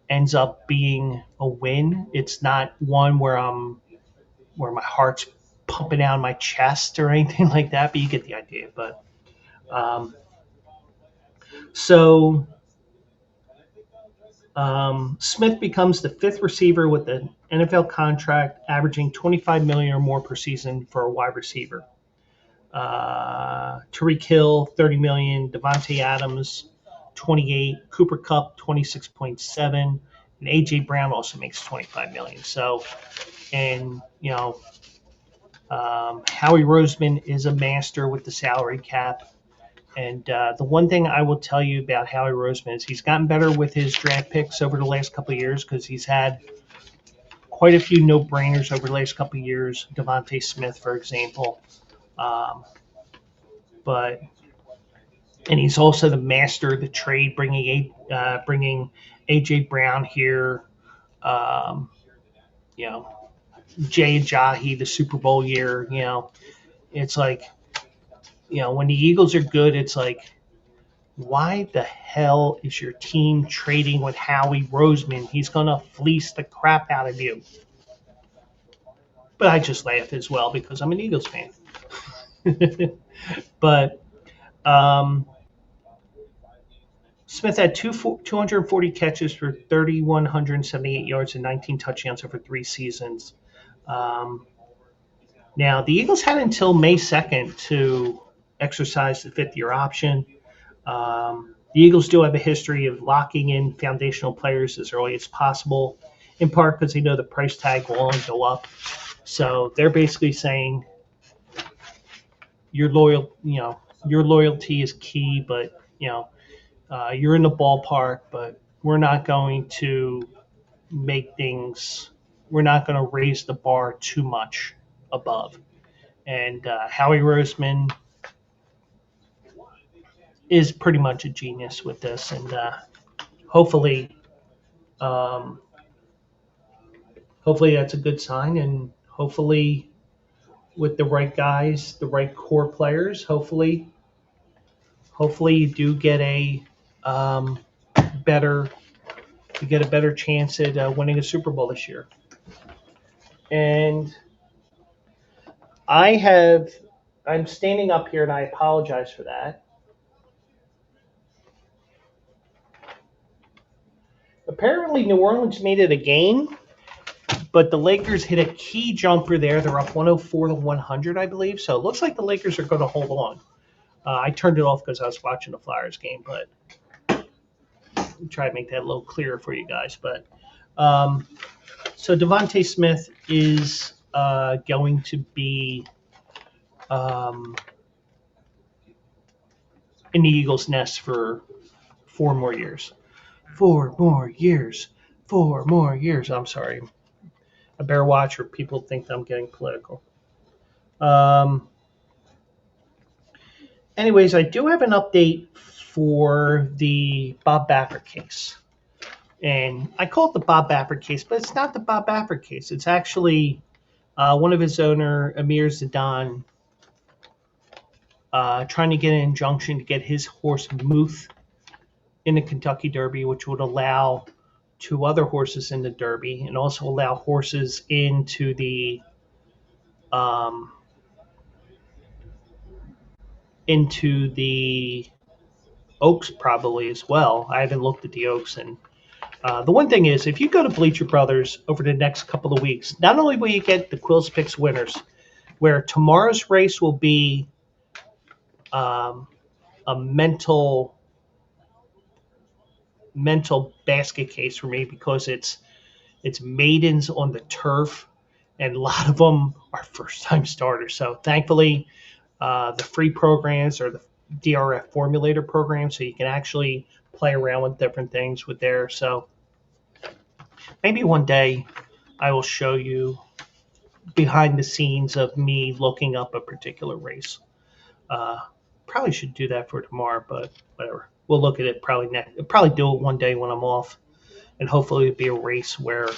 ends up being a win, it's not one where my heart's pumping out my chest or anything like that. But you get the idea. But um, so Smith becomes the fifth receiver with an NFL contract, averaging 25 million or more per season for a wide receiver. Tyreek Hill, 30 million. Devontae Adams, 28. Cooper Kupp, 26.7. And AJ Brown also makes 25 million. So, and Howie Roseman is a master with the salary cap. And the one thing I will tell you about Howie Roseman is he's gotten better with his draft picks over the last couple of years because he's had quite a few no-brainers over the last couple of years. DeVonta Smith, for example, but and he's also the master of the trade, bringing AJ Brown here. Um, you know, Jay Ajayi, the Super Bowl year. It's like when the Eagles are good, it's like, why the hell is your team trading with Howie Roseman? He's going to fleece the crap out of you. But I just laugh as well because I'm an Eagles fan. But Smith had 240 catches for 3,178 yards and 19 touchdowns over 3 seasons. Now, the Eagles had until May 2nd to exercise the fifth-year option. The Eagles do have a history of locking in foundational players as early as possible, in part because they know the price tag will only go up. So they're basically saying your loyalty is key, but you're in the ballpark, but we're not going to we're not going to raise the bar too much above. And Howie Roseman is pretty much a genius with this, and hopefully, um, hopefully that's a good sign, and hopefully with the right guys, the right core players, hopefully you do get um, better you get a better chance at winning a Super Bowl this year. And I'm standing up here, and I apologize for that. Apparently, New Orleans made it a game, but the Lakers hit a key jumper there. They're up 104 to 100, I believe. So it looks like the Lakers are going to hold on. I turned it off because I was watching the Flyers game, but try to make that a little clearer for you guys. But so DeVonta Smith is going to be in the Eagles' nest for 4 more years. 4 more years. 4 more years. I'm sorry. I better watch or people think I'm getting political. Anyways, I do have an update for the Bob Baffert case. And I call it the Bob Baffert case, but it's not the Bob Baffert case. It's actually one of his owner, Amir Zedan, trying to get an injunction to get his horse Muth in the Kentucky Derby, which would allow 2 other horses in the Derby and also allow horses into the Oaks probably as well. I haven't looked at the Oaks. And the one thing is, if you go to Bleacher Brothers over the next couple of weeks, not only will you get the Quills Picks winners, where tomorrow's race will be a mental basket case for me because it's maidens on the turf, and a lot of them are first-time starters. So thankfully, the free programs or the DRF formulator program, so you can actually play around with different things with there. So maybe one day I will show you behind the scenes of me looking up a particular race. Probably should do that for tomorrow, but whatever. We'll look at it probably do it one day when I'm off, and hopefully it'll be a race where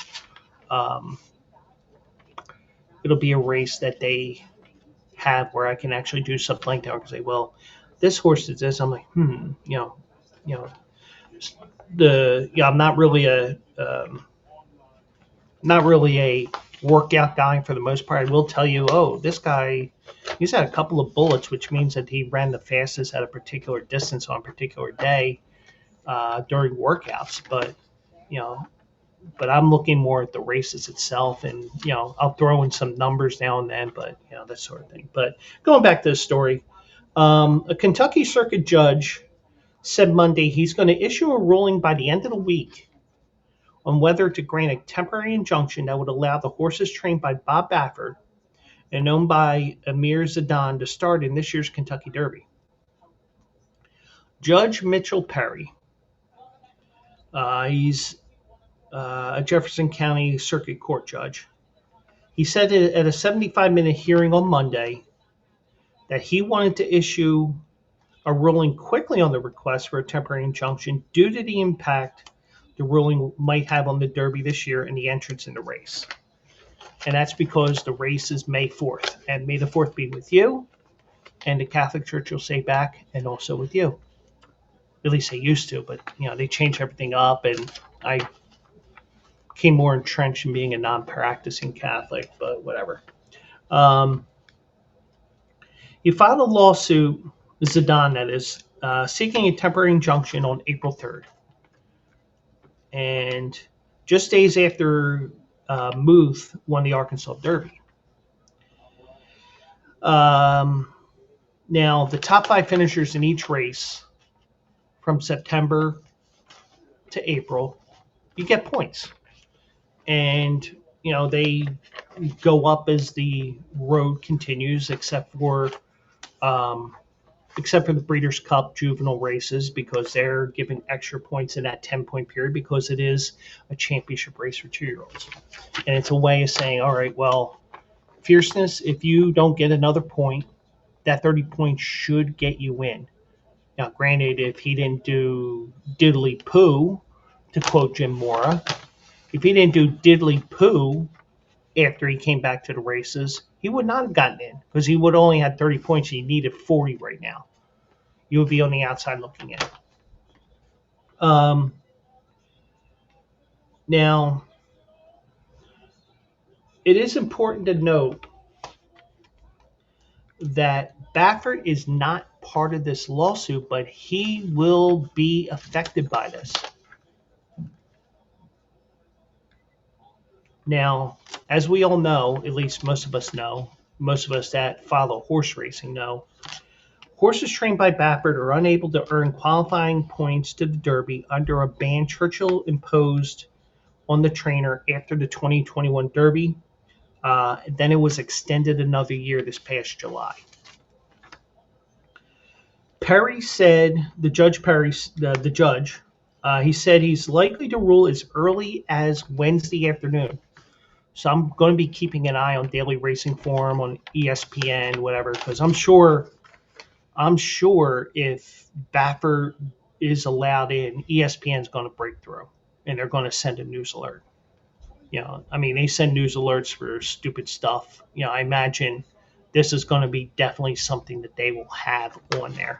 it'll be a race that they have where I can actually do something like that. I can say, well, this horse is this. I'm like, you know, I'm not really a workout guy for the most part. I will tell you, oh, this guy, he's had a couple of bullets, which means that he ran the fastest at a particular distance on a particular day during workouts. But you know, but I'm looking more at the races itself, and I'll throw in some numbers now and then, but that sort of thing. But going back to the story, a Kentucky Circuit judge said Monday he's going to issue a ruling by the end of the week on whether to grant a temporary injunction that would allow the horses trained by Bob Baffert and owned by Amir Zedan to start in this year's Kentucky Derby. Judge Mitchell Perry, he's a Jefferson County Circuit Court judge. He said at a 75-minute hearing on Monday that he wanted to issue a ruling quickly on the request for a temporary injunction due to the impact the ruling might have on the Derby this year and the entrance in the race. And that's because the race is May 4th. And May the 4th be with you, and the Catholic Church will say back, and also with you. At least they used to, but they changed everything up, and I became more entrenched in being a non-practicing Catholic, but whatever. He filed a lawsuit, Zedan that is, seeking a temporary injunction on April 3rd. And just days after Muth won the Arkansas Derby. Now, the top 5 finishers in each race from September to April, you get points. And, they go up as the road continues, except for the Breeders' Cup juvenile races, because they're giving extra points in that 10-point period because it is a championship race for 2-year-olds. And it's a way of saying, all right, well, fierceness, if you don't get another point, that 30 points should get you in. Now, granted, if he didn't do diddly poo, to quote Jim Mora, if he didn't do diddly poo after he came back to the races, he would not have gotten in because he would only had 30 points and he needed 40 right now. You would be on the outside looking in. Now, it is important to note that Baffert is not part of this lawsuit, but he will be affected by this. Now, as we all know, at least most of us that follow horse racing know, horses trained by Baffert are unable to earn qualifying points to the Derby under a ban Churchill imposed on the trainer after the 2021 Derby. Then it was extended another year this past July. Perry said, the judge, he said he's likely to rule as early as Wednesday afternoon. So I'm going to be keeping an eye on Daily Racing Form, on ESPN, whatever, because I'm sure if Baffert is allowed in, ESPN's going to break through, and they're going to send a news alert. They send news alerts for stupid stuff. I imagine this is going to be definitely something that they will have on there.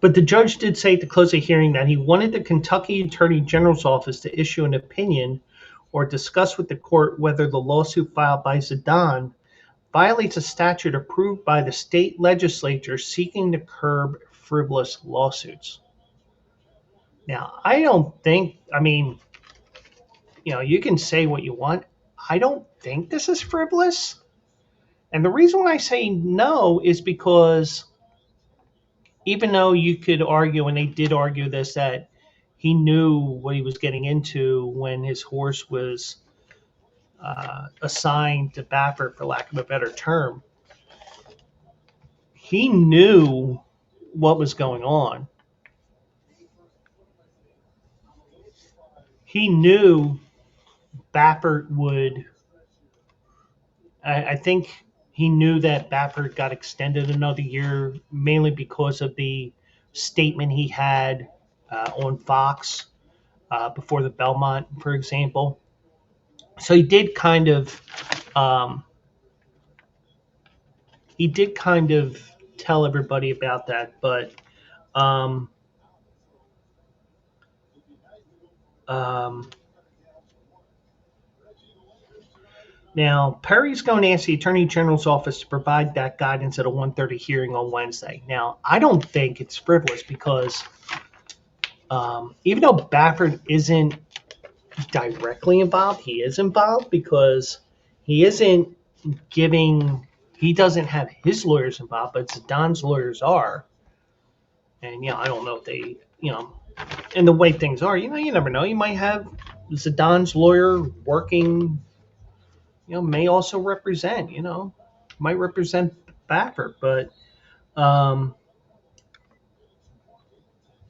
But the judge did say at the close of the hearing that he wanted the Kentucky Attorney General's office to issue an opinion or discuss with the court whether the lawsuit filed by Zedan violates a statute approved by the state legislature seeking to curb frivolous lawsuits. Now, I don't think, you can say what you want. I don't think this is frivolous. And the reason why I say no is because even though you could argue, and they did argue this, that he knew what he was getting into when his horse was assigned to Baffert, for lack of a better term, he knew what was going on. He knew Baffert would. I think he knew that Baffert got extended another year, mainly because of the statement he had on Fox before the Belmont, for example. So he did kind of Um, he did kind of tell everybody about that, but um, um, now Perry's going to ask the Attorney General's office to provide that guidance at a 1:30 hearing on Wednesday. Now, I don't think it's frivolous because even though Baffert isn't directly involved, he is involved because he isn't giving. He doesn't have his lawyers involved, but Zedan's lawyers are. And I don't know if they, and the way things are, you never know. You might have Zedan's lawyer working, may also represent, might represent Baffert, um,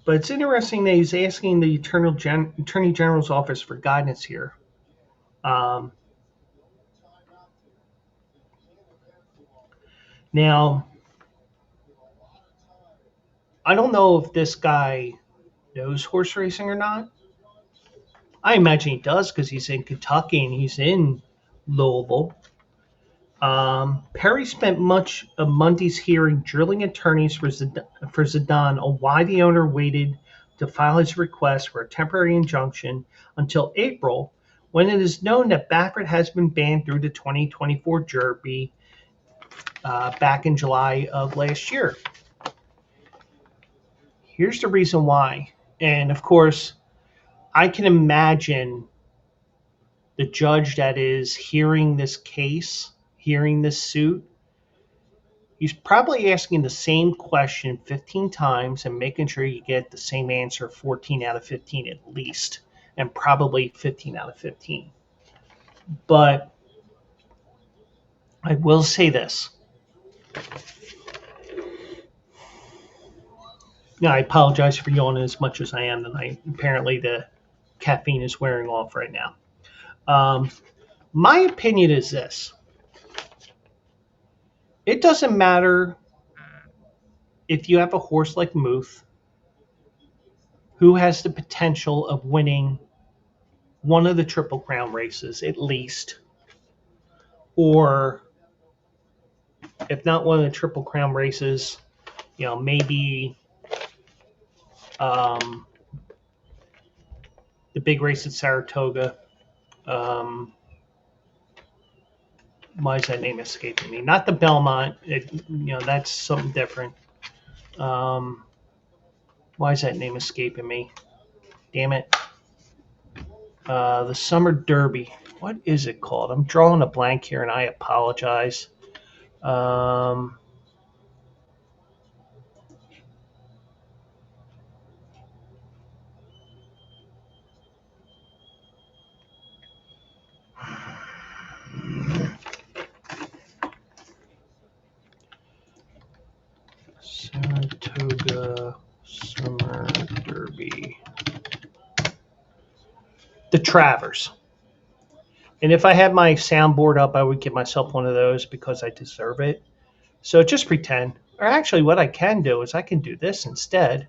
but it's interesting that he's asking the Attorney General's office for guidance here. Um, Now, I don't know if this guy knows horse racing or not. I imagine he does because he's in Kentucky and he's in Louisville. Perry spent much of Monday's hearing drilling attorneys for Zedan on why the owner waited to file his request for a temporary injunction until April, when it is known that Baffert has been banned through the 2024 Derby back in July of last year. Here's the reason why. And of course, I can imagine the judge that is hearing this case, hearing this suit, he's probably asking the same question 15 times and making sure you get the same answer 14 out of 15 at least, and probably 15 out of 15. But I will say this. Now, I apologize for yawning as much as I am tonight. Apparently, the caffeine is wearing off right now. My opinion is this. It doesn't matter if you have a horse like Muth, who has the potential of winning one of the Triple Crown races at least, or if not one of the Triple Crown races, maybe the big race at Saratoga. Why is that name escaping me? Not the Belmont. That's something different. Why is that name escaping me? Damn it. The Summer Derby. What is it called? I'm drawing a blank here, and I apologize. Saratoga Summer Derby. The Travers. And if I had my soundboard up, I would give myself one of those because I deserve it. So just pretend. Or actually, what I can do is I can do this instead.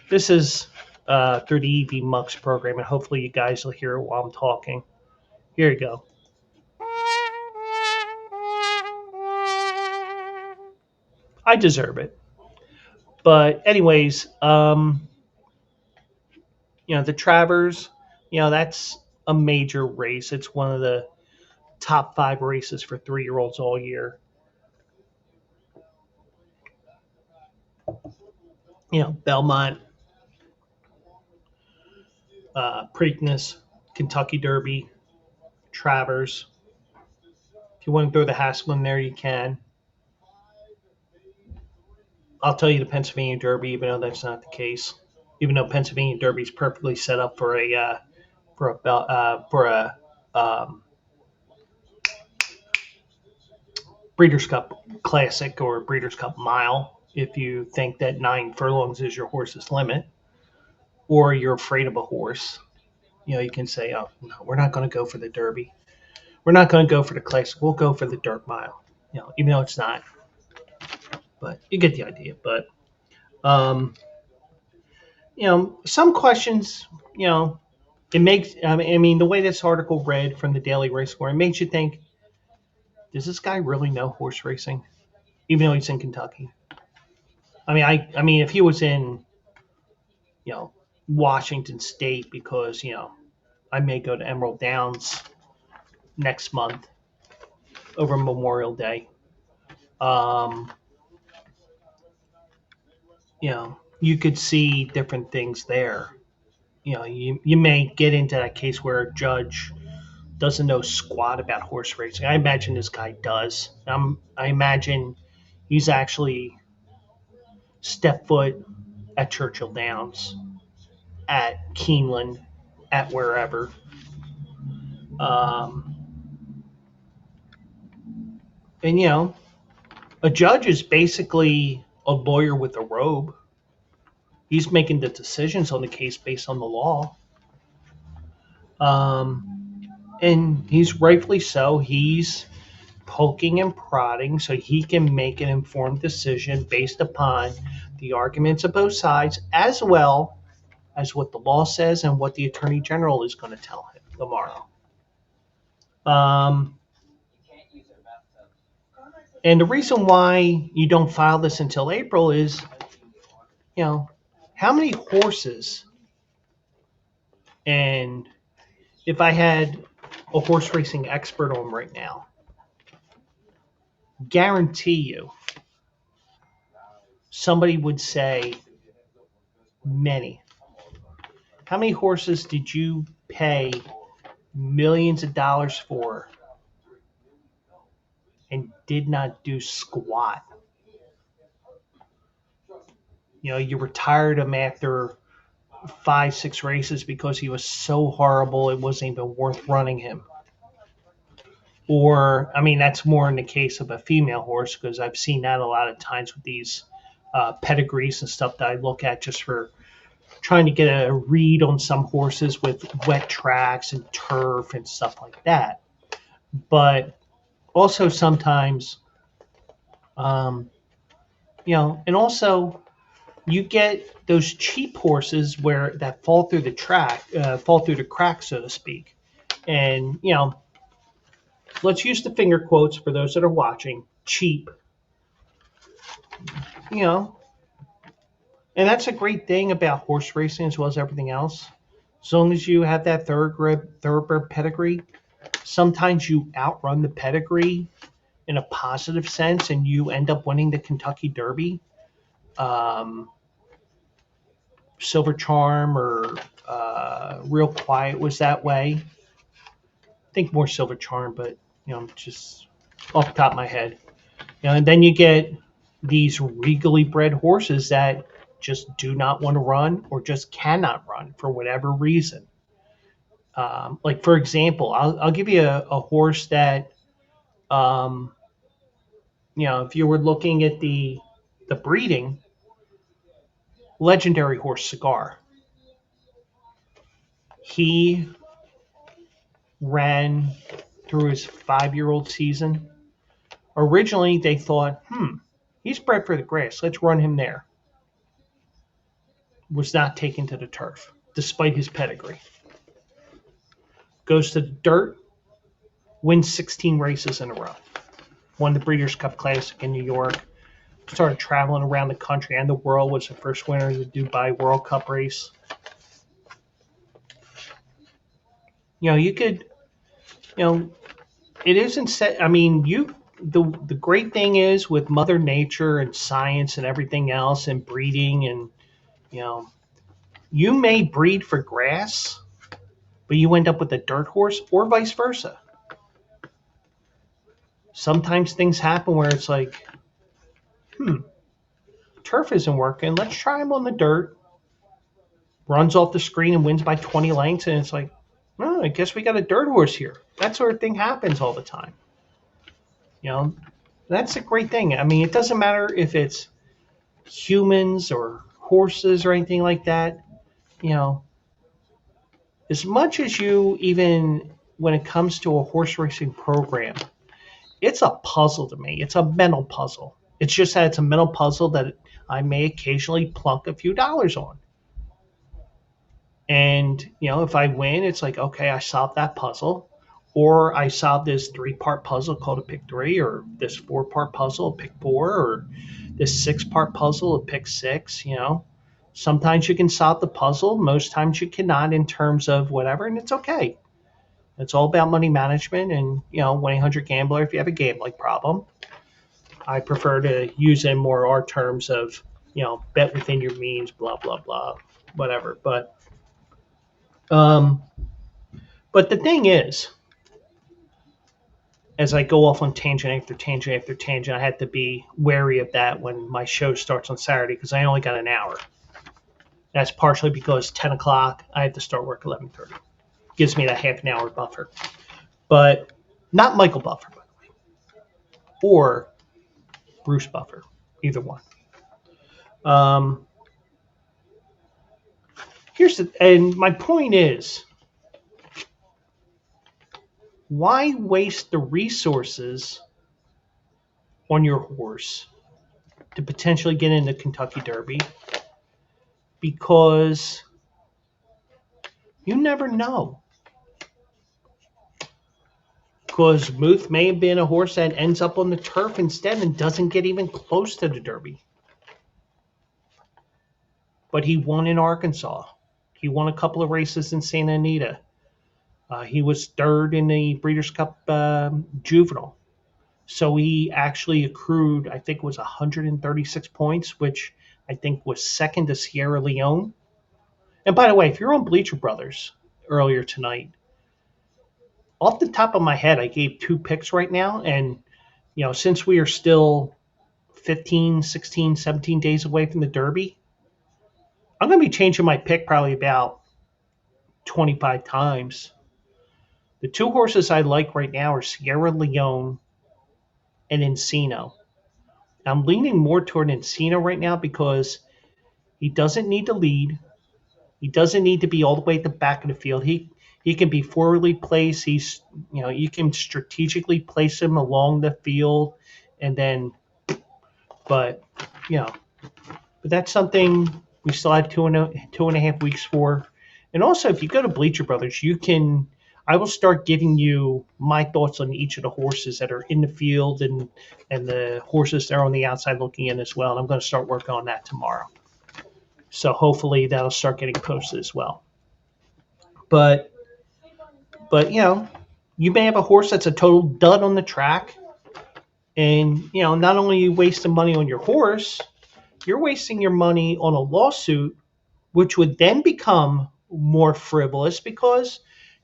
This is through the EV Mux program, and hopefully you guys will hear it while I'm talking. Here you go. I deserve it. But anyways, the Travers, that's a major race. It's one of the top 5 races for 3-year-olds all year. Belmont, Preakness, Kentucky Derby, Travers. If you want to throw the Haskell in there, you can. I'll tell you the Pennsylvania Derby, even though that's not the case. Even though Pennsylvania Derby is perfectly set up for a Breeders' Cup Classic or Breeders' Cup Mile, if you think that 9 furlongs is your horse's limit, or you're afraid of a horse, you can say, "Oh no, we're not going to go for the Derby. We're not going to go for the Classic. We'll go for the Dirt Mile." Even though it's not, but you get the idea. But some questions, it makes. I mean, the way this article read from the Daily Race Score, it makes you think: does this guy really know horse racing? Even though he's in Kentucky. I mean, if he was in, you know, Washington State, because I may go to Emerald Downs next month over Memorial Day. Um, you could see different things there. You may get into that case where a judge doesn't know squat about horse racing. I imagine this guy does. I imagine he's actually stepped foot at Churchill Downs, at Keeneland, at wherever. Um, and a judge is basically a lawyer with a robe. He's making the decisions on the case based on the law. And he's rightfully so. He's poking and prodding so he can make an informed decision based upon the arguments of both sides, as well as what the law says and what the attorney general is going to tell him tomorrow. And the reason why you don't file this until April is, how many horses, and if I had a horse racing expert on right now, guarantee you somebody would say many. How many horses did you pay millions of dollars for and did not do squat? You retired him after 5, 6 races because he was so horrible it wasn't even worth running him. Or, I mean, that's more in the case of a female horse, because I've seen that a lot of times with these pedigrees and stuff that I look at just for trying to get a read on some horses with wet tracks and turf and stuff like that. But also sometimes, and also you get those cheap horses that fall through the crack, so to speak. And, let's use the finger quotes for those that are watching. Cheap. And that's a great thing about horse racing as well as everything else. As long as you have that thoroughbred pedigree, sometimes you outrun the pedigree in a positive sense and you end up winning the Kentucky Derby. Silver Charm or Real Quiet was that way. I think more Silver Charm, but just off the top of my head. And then you get these regally bred horses that just do not want to run or just cannot run for whatever reason. Like, for example, I'll give you a horse that, if you were looking at the breeding, legendary horse Cigar. He ran through his 5-year-old season. Originally, they thought, he's bred for the grass. Let's run him there. Was not taken to the turf, despite his pedigree. Goes to the dirt, wins 16 races in a row. Won the Breeders' Cup Classic in New York. Started traveling around the country and the world. Was the first winner of the Dubai World Cup race. You could, it isn't set. I mean, the great thing is with Mother Nature and science and everything else and breeding and, you may breed for grass, but you end up with a dirt horse or vice versa. Sometimes things happen where it's like, turf isn't working. Let's try him on the dirt. Runs off the screen and wins by 20 lengths. And it's like, I guess we got a dirt horse here. That sort of thing happens all the time. That's a great thing. I mean, it doesn't matter if it's humans or horses or anything like that. As much as even when it comes to a horse racing program, it's a puzzle to me. It's a mental puzzle. It's just that it's a mental puzzle that I may occasionally plunk a few dollars on. And, if I win, it's like, okay, I solved that puzzle. Or I solved this 3-part puzzle called a pick 3, or this 4-part puzzle, a pick 4, or this 6-part puzzle, a pick 6. Sometimes you can solve the puzzle, most times you cannot in terms of whatever, and it's okay. It's all about money management and, 1-800-GAMBLER if you have a gambling problem. I prefer to use in more our terms of, bet within your means, blah, blah, blah, whatever. Um, but the thing is, as I go off on tangent after tangent after tangent, I had to be wary of that when my show starts on Saturday because I only got an hour. That's partially because 10 o'clock, I have to start work 11:30. Gives me that half an hour buffer. But not Michael Buffer, by the way, or Bruce Buffer, either one. Um, and my point is, why waste the resources on your horse to potentially get into Kentucky Derby? Because you never know. Because Muth may have been a horse that ends up on the turf instead and doesn't get even close to the Derby. But he won in Arkansas. He won a couple of races in Santa Anita. He was third in the Breeders' Cup Juvenile. So he actually accrued, I think it was 136 points, which I think was second to Sierra Leone. And by the way, if you're on Bleacher Brothers earlier tonight, off the top of my head, I gave 2 picks right now. And, since we are still 15, 16, 17 days away from the Derby, I'm going to be changing my pick probably about 25 times. The 2 horses I like right now are Sierra Leone and Encino. I'm leaning more toward Encino right now because he doesn't need to lead. He doesn't need to be all the way at the back of the field. He can be forwardly placed. You can strategically place him along the field, and then, but that's something we still have two and a half weeks for. And also, if you go to Bleacher Brothers, I will start giving you my thoughts on each of the horses that are in the field and the horses that are on the outside looking in as well. And I'm going to start working on that tomorrow. So hopefully that'll start getting posted as well. But you may have a horse that's a total dud on the track, and not only are you wasting money on your horse, you're wasting your money on a lawsuit, which would then become more frivolous because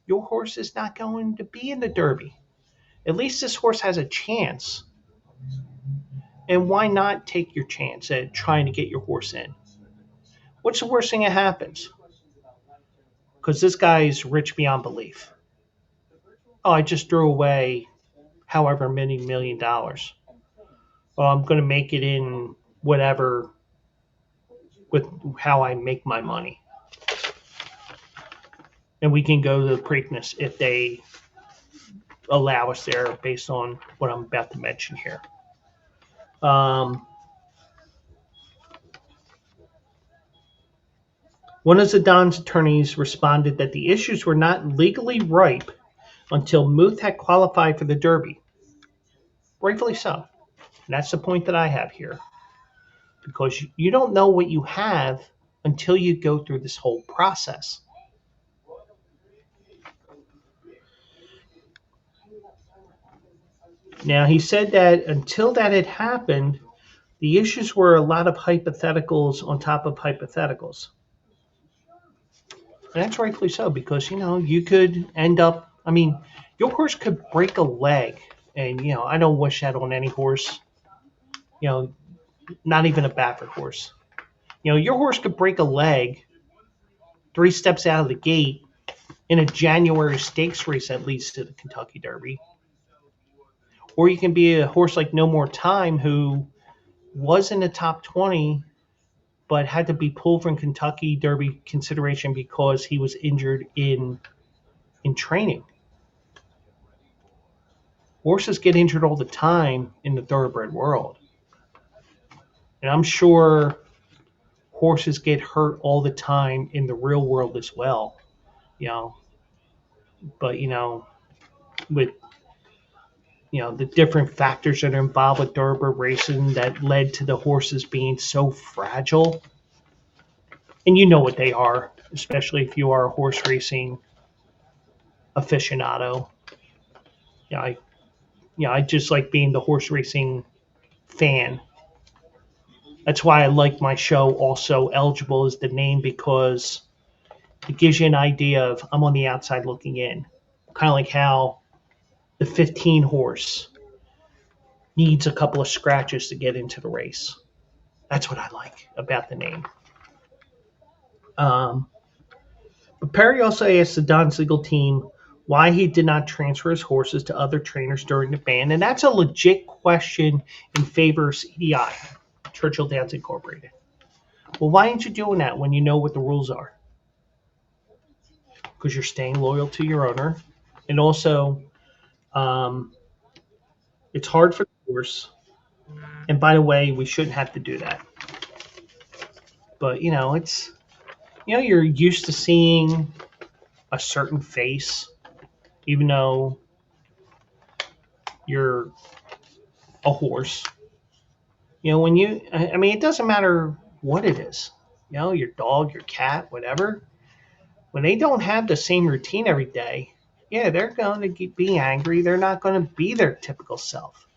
your horse is not going to be in the Derby. At least this horse has a chance. And why not take your chance at trying to get your horse in? What's the worst thing that happens? Because this guy is rich beyond belief. Oh, I just threw away however many $1 million. Well, I'm going to make it in whatever with how I make my money. And we can go to the Preakness if they allow us there based on what I'm about to mention here. One of Zedan's attorneys responded that the issues were not legally ripe until Muth had qualified for the Derby. Rightfully so. And that's the point that I have here. Because you don't know what you have until you go through this whole process. Now, he said that until that had happened, the issues were a lot of hypotheticals on top of hypotheticals. And that's rightfully so, because, you could end up, your horse could break a leg. And, I don't wish that on any horse, not even a Baffert horse. Your horse could break a leg 3 steps out of the gate in a January stakes race that leads to the Kentucky Derby. Or you can be a horse like No More Time who was in the top 20 but had to be pulled from Kentucky Derby consideration because he was injured in training. Horses get injured all the time in the thoroughbred world. And I'm sure horses get hurt all the time in the real world as well, you know. But with the different factors that are involved with thoroughbred racing that led to the horses being so fragile, and you know what they are, especially if you are a horse racing aficionado. Yeah, I just like being the horse racing fan. That's why I like my show also eligible as the name, because it gives you an idea of I'm on the outside looking in. Kind of like how the 15 horse needs a couple of scratches to get into the race. That's what I like about the name. But Perry also asked the Don Siegel team why he did not transfer his horses to other trainers during the ban, and that's a legit question in favor of CDI, Churchill Downs Incorporated. Well, why aren't you doing that when you know what the rules are? Because you're staying loyal to your owner, and also it's hard for the horse. And by the way, we shouldn't have to do that. But it's you're used to seeing a certain face, even though you're a horse. When it doesn't matter what it is. Your dog, your cat, whatever. When they don't have the same routine every day, yeah, they're going to be angry. They're not going to be their typical self.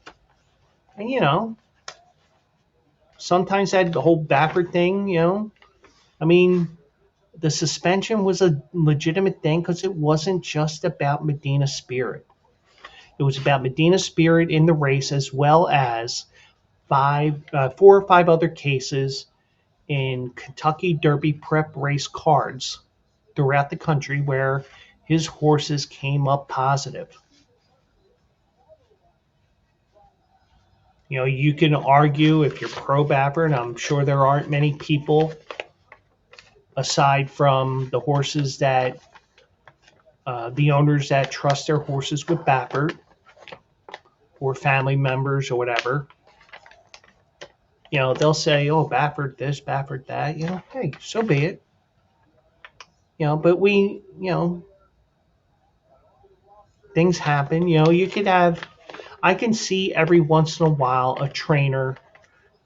And sometimes that whole backward thing, the suspension was a legitimate thing because it wasn't just about Medina Spirit. It was about Medina Spirit in the race, as well as 4 or 5 other cases in Kentucky Derby prep race cards throughout the country where his horses came up positive. You can argue if you're pro Baffert, and I'm sure there aren't many people aside from the horses that the owners that trust their horses with Baffert or family members or whatever. They'll say, "Oh, Baffert this, Baffert that." Hey, so be it. But things happen. You could have. I can see every once in a while a trainer,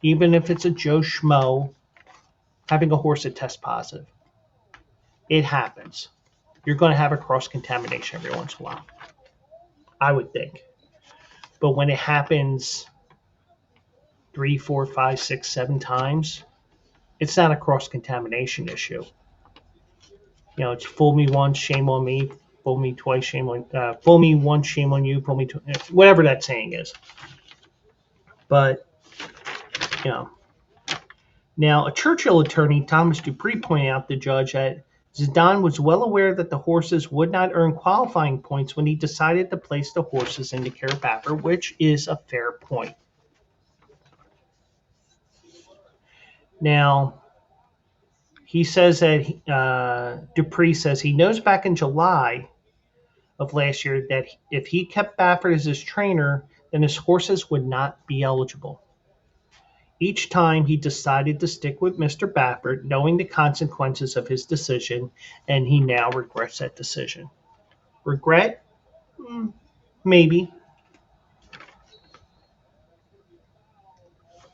even if it's a Joe Schmo, having a horse that tests positive. It happens. You're going to have a cross contamination every once in a while, I would think. But when it happens 3, 4, 5, 6, 7 times, it's not a cross contamination issue. It's fool me once, shame on me. Fool me twice, shame on. Fool me once, shame on you. Fool me twice, whatever that saying is. But now a Churchill attorney, Thomas Dupree, pointed out to the judge that Zedan was well aware that the horses would not earn qualifying points when he decided to place the horses in the care of Baffert, which is a fair point. Now, he says that Dupree says he knows back in July of last year that if he kept Baffert as his trainer, then his horses would not be eligible. Each time he decided to stick with Mr. Baffert, knowing the consequences of his decision, and he now regrets that decision. Regret? Maybe.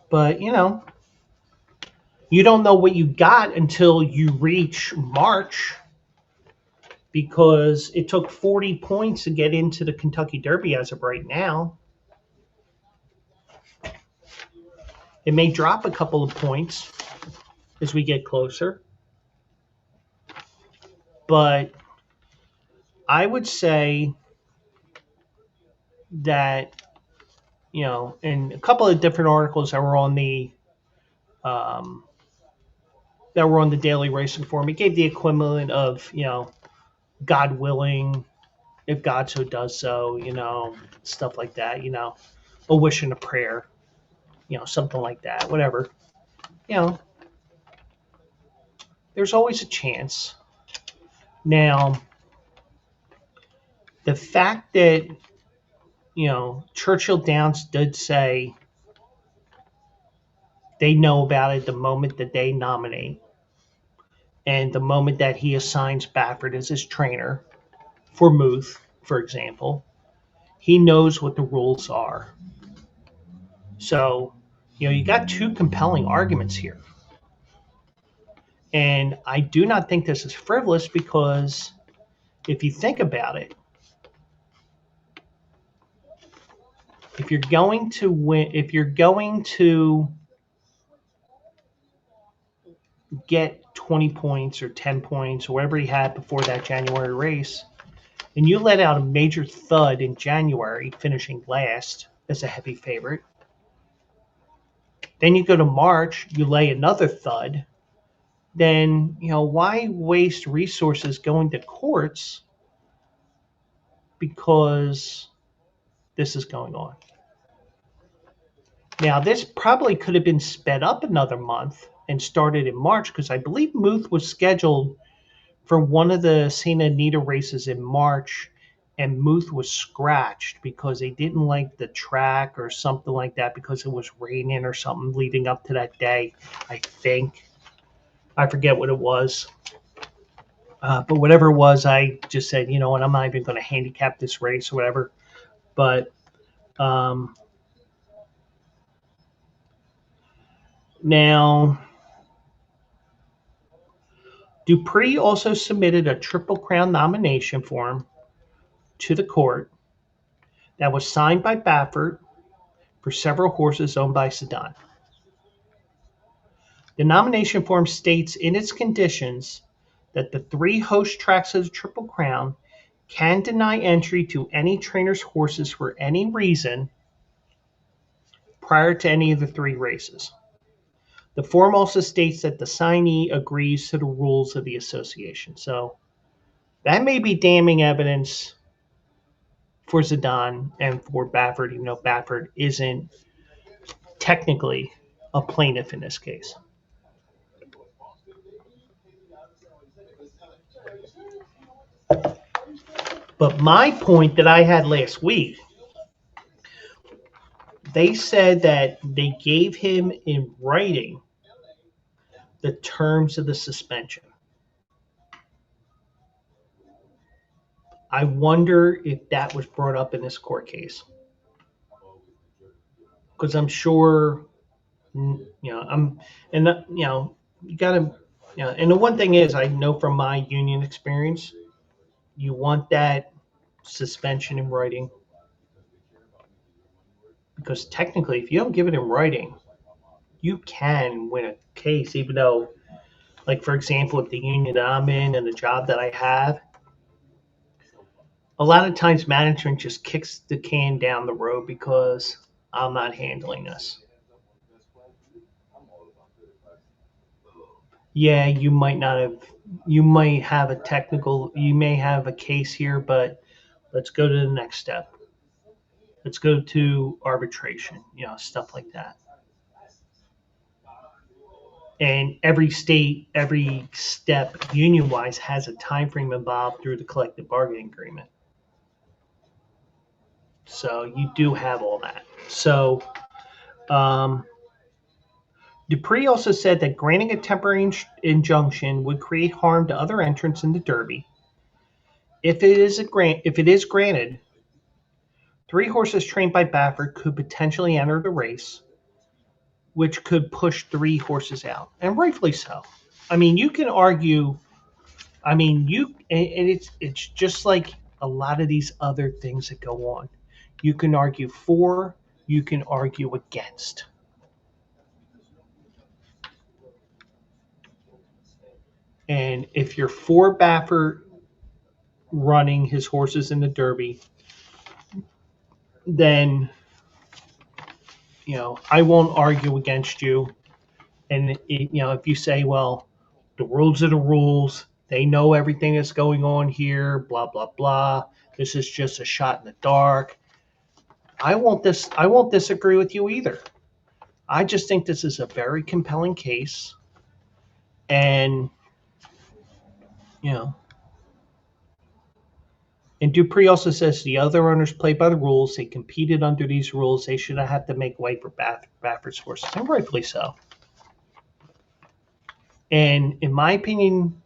But, you don't know what you got until you reach March, because it took 40 points to get into the Kentucky Derby as of right now. It may drop a couple of points as we get closer. But I would say that, in a couple of different articles that were on the Daily Racing Forum, it gave the equivalent of, God willing, if God so does so, stuff like that, a wish and a prayer, something like that, whatever. There's always a chance. Now, the fact that, Churchill Downs did say They know about it the moment that they nominate and the moment that he assigns Baffert as his trainer for Muth, for example. He knows what the rules are. So, you got two compelling arguments here. And I do not think this is frivolous because if you think about it, if you're going to win, if you're going to get 20 points or 10 points or whatever he had before that January race, and you let out a major thud in January, finishing last as a heavy favorite, then you go to March, you lay another thud, then, why waste resources going to courts because this is going on? Now, this probably could have been sped up another month and started in March because I believe Muth was scheduled for one of the Santa Anita races in March, and Muth was scratched because they didn't like the track or something like that because it was raining or something leading up to that day, I think. I forget what it was. But whatever it was, I just said, what, I'm not even going to handicap this race or whatever. But now, Dupree also submitted a Triple Crown nomination form to the court that was signed by Baffert for several horses owned by Zedan. The nomination form states in its conditions that the 3 host tracks of the Triple Crown can deny entry to any trainer's horses for any reason prior to any of the 3 races. The form also states that the signee agrees to the rules of the association. So that may be damning evidence for Zedan and for Baffert, even though Baffert isn't technically a plaintiff in this case. But my point that I had last week, they said that they gave him in writing the terms of the suspension. I wonder if that was brought up in this court case. Because I'm sure, you gotta, and the one thing is, I know from my union experience, you want that suspension in writing. Because technically, if you don't give it in writing, you can win a case, even though, like, for example, with the union that I'm in and the job that I have, a lot of times management just kicks the can down the road because I'm not handling this. Yeah, you might have you may have a case here, but let's go to the next step. Let's go to arbitration, stuff like that. And every step union-wise has a time frame involved through the collective bargaining agreement. So you do have all that. So Dupree also said that granting a temporary injunction would create harm to other entrants in the Derby. If it is granted, 3 horses trained by Baffert could potentially enter the race, which could push 3 horses out, and rightfully so. I mean, you can argue. I mean, it's just like a lot of these other things that go on. You can argue for, you can argue against. And if you're for Baffert running his horses in the Derby, then I won't argue against you. And if you say, well, the rules are the rules, they know everything that's going on here, blah blah blah. This is just a shot in the dark. I won't disagree with you either. I just think this is a very compelling case, and And Dupree also says the other owners played by the rules. They competed under these rules. They should not have to make way for Baffert's horses, and rightfully so. And in my opinion,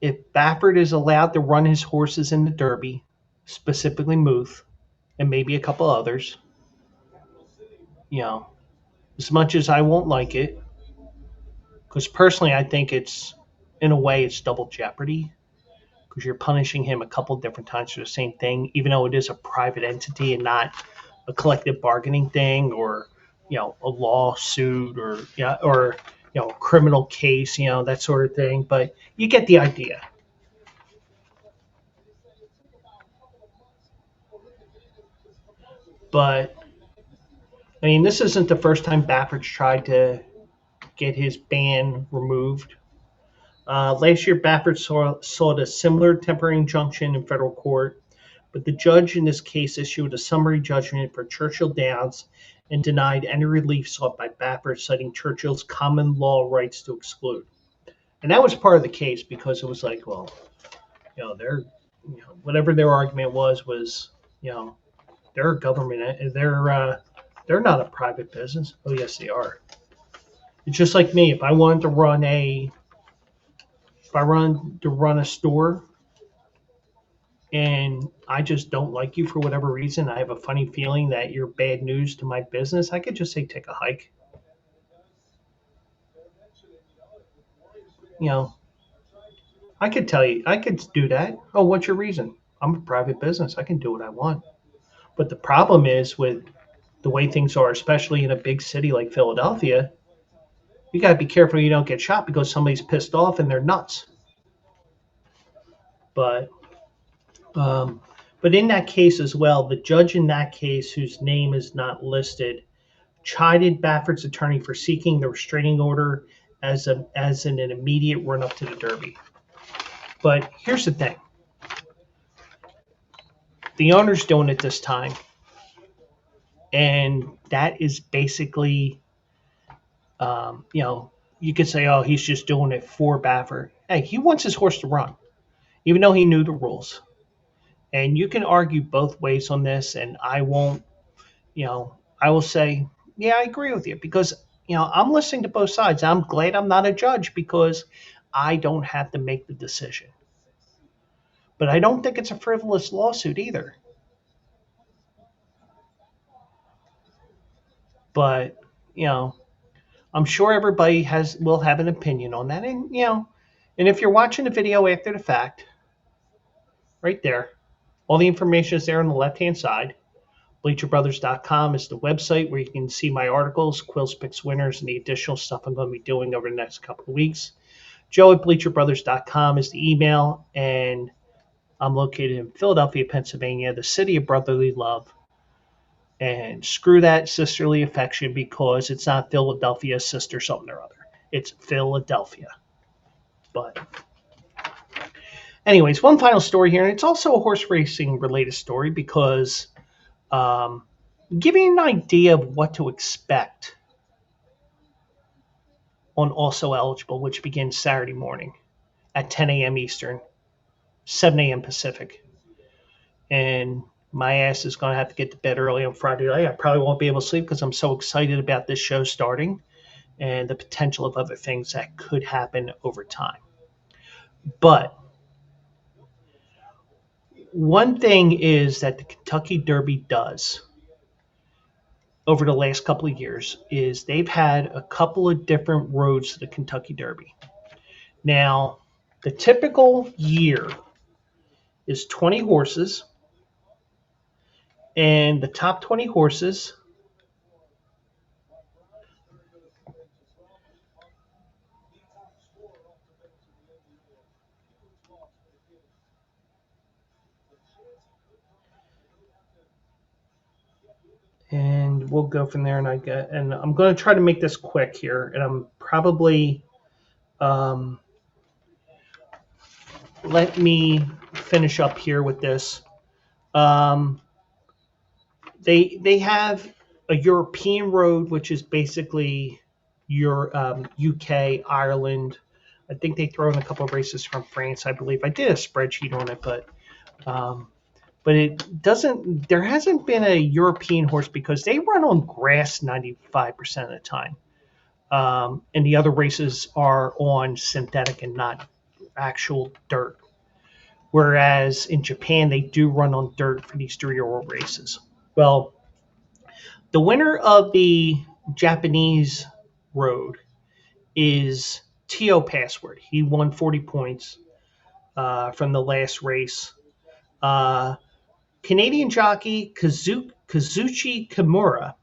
if Baffert is allowed to run his horses in the Derby, specifically Muth, and maybe a couple others, you know, as much as I won't like it, because personally I think it's, in a way, it's double jeopardy because you're punishing him a couple different times for the same thing, even though it is a private entity and not a collective bargaining thing or a lawsuit or or a criminal case, that sort of thing. But you get the idea. But I mean, this isn't the first time Baffert's tried to get his ban removed. Last year, Baffert sought a similar temporary injunction in federal court, but the judge in this case issued a summary judgment for Churchill Downs and denied any relief sought by Baffert, citing Churchill's common law rights to exclude. And that was part of the case because it was like, well, they're, whatever their argument was, they're a government, they're not a private business. Oh yes, they are. It's just like me. If I wanted to run a store and I just don't like you for whatever reason, I have a funny feeling that you're bad news to my business, I could just say take a hike. You know, I could tell you, I could do that. Oh, what's your reason? I'm a private business. I can do what I want. But the problem is with the way things are, especially in a big city like Philadelphia, you got to be careful you don't get shot because somebody's pissed off and they're nuts. But um, but in that case as well, the judge in that case, whose name is not listed, chided Baffert's attorney for seeking the restraining order as an immediate run up to the Derby. But here's the thing: the owner's doing it this time, and that is basically, you could say, oh, he's just doing it for Baffert. Hey, he wants his horse to run, even though he knew the rules. And you can argue both ways on this, and I won't, I will say, yeah, I agree with you because, I'm listening to both sides. I'm glad I'm not a judge because I don't have to make the decision. But I don't think it's a frivolous lawsuit either. But, you know, I'm sure everybody will have an opinion on that. And, and if you're watching the video after the fact, right there, all the information is there on the left-hand side. BleacherBrothers.com is the website where you can see my articles, Quills Picks Winners, and the additional stuff I'm going to be doing over the next couple of weeks. Joe at BleacherBrothers.com is the email, and I'm located in Philadelphia, Pennsylvania, the city of brotherly love. And screw that sisterly affection because it's not Philadelphia sister something or other. It's Philadelphia. But anyways, one final story here, and it's also a horse racing related story because giving you an idea of what to expect on Also Eligible, which begins Saturday morning at 10 a.m. Eastern, 7 a.m. Pacific. And my ass is going to have to get to bed early on Friday night. I probably won't be able to sleep because I'm so excited about this show starting and the potential of other things that could happen over time. But one thing is that the Kentucky Derby does over the last couple of years is they've had a couple of different roads to the Kentucky Derby. Now, the typical year is 20 horses, and the top 20 horses and we'll go from there. And I'm going to try to make this quick here, and I'm probably let me finish up here with this. They have a European road, which is basically your UK, Ireland. I think they throw in a couple of races from France, I believe. I did a spreadsheet on it, but it doesn't. There hasn't been a European horse because they run on grass 95% of the time. and the other races are on synthetic and not actual dirt. Whereas in Japan, they do run on dirt for these 3-year-old races. Well, the winner of the Japanese road is T.O. Password. He won 40 points from the last race. Canadian jockey Kazuchi Kimura.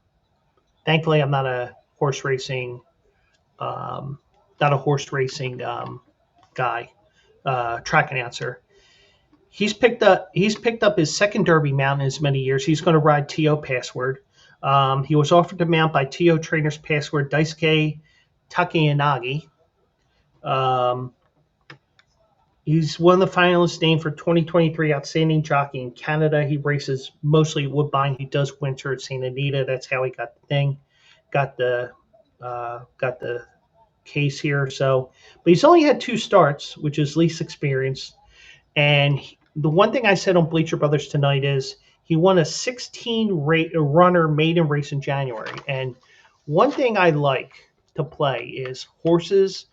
Thankfully, I'm not a horse racing, um, guy, track announcer. He's picked up his second Derby mount in as many years. He's going to ride T.O. Password. He was offered the mount by T.O. trainers Password Daisuke Takeyanagi. He's one of the finalists named for 2023 Outstanding Jockey in Canada. He races mostly Woodbine. He does winter at St. Anita. That's how he got the thing, got the case here. So, but he's only had 2 starts, which is least experience. And the one thing I said on Bleacher Brothers tonight is he won a 16 runner maiden race in January. And one thing I like to play is horses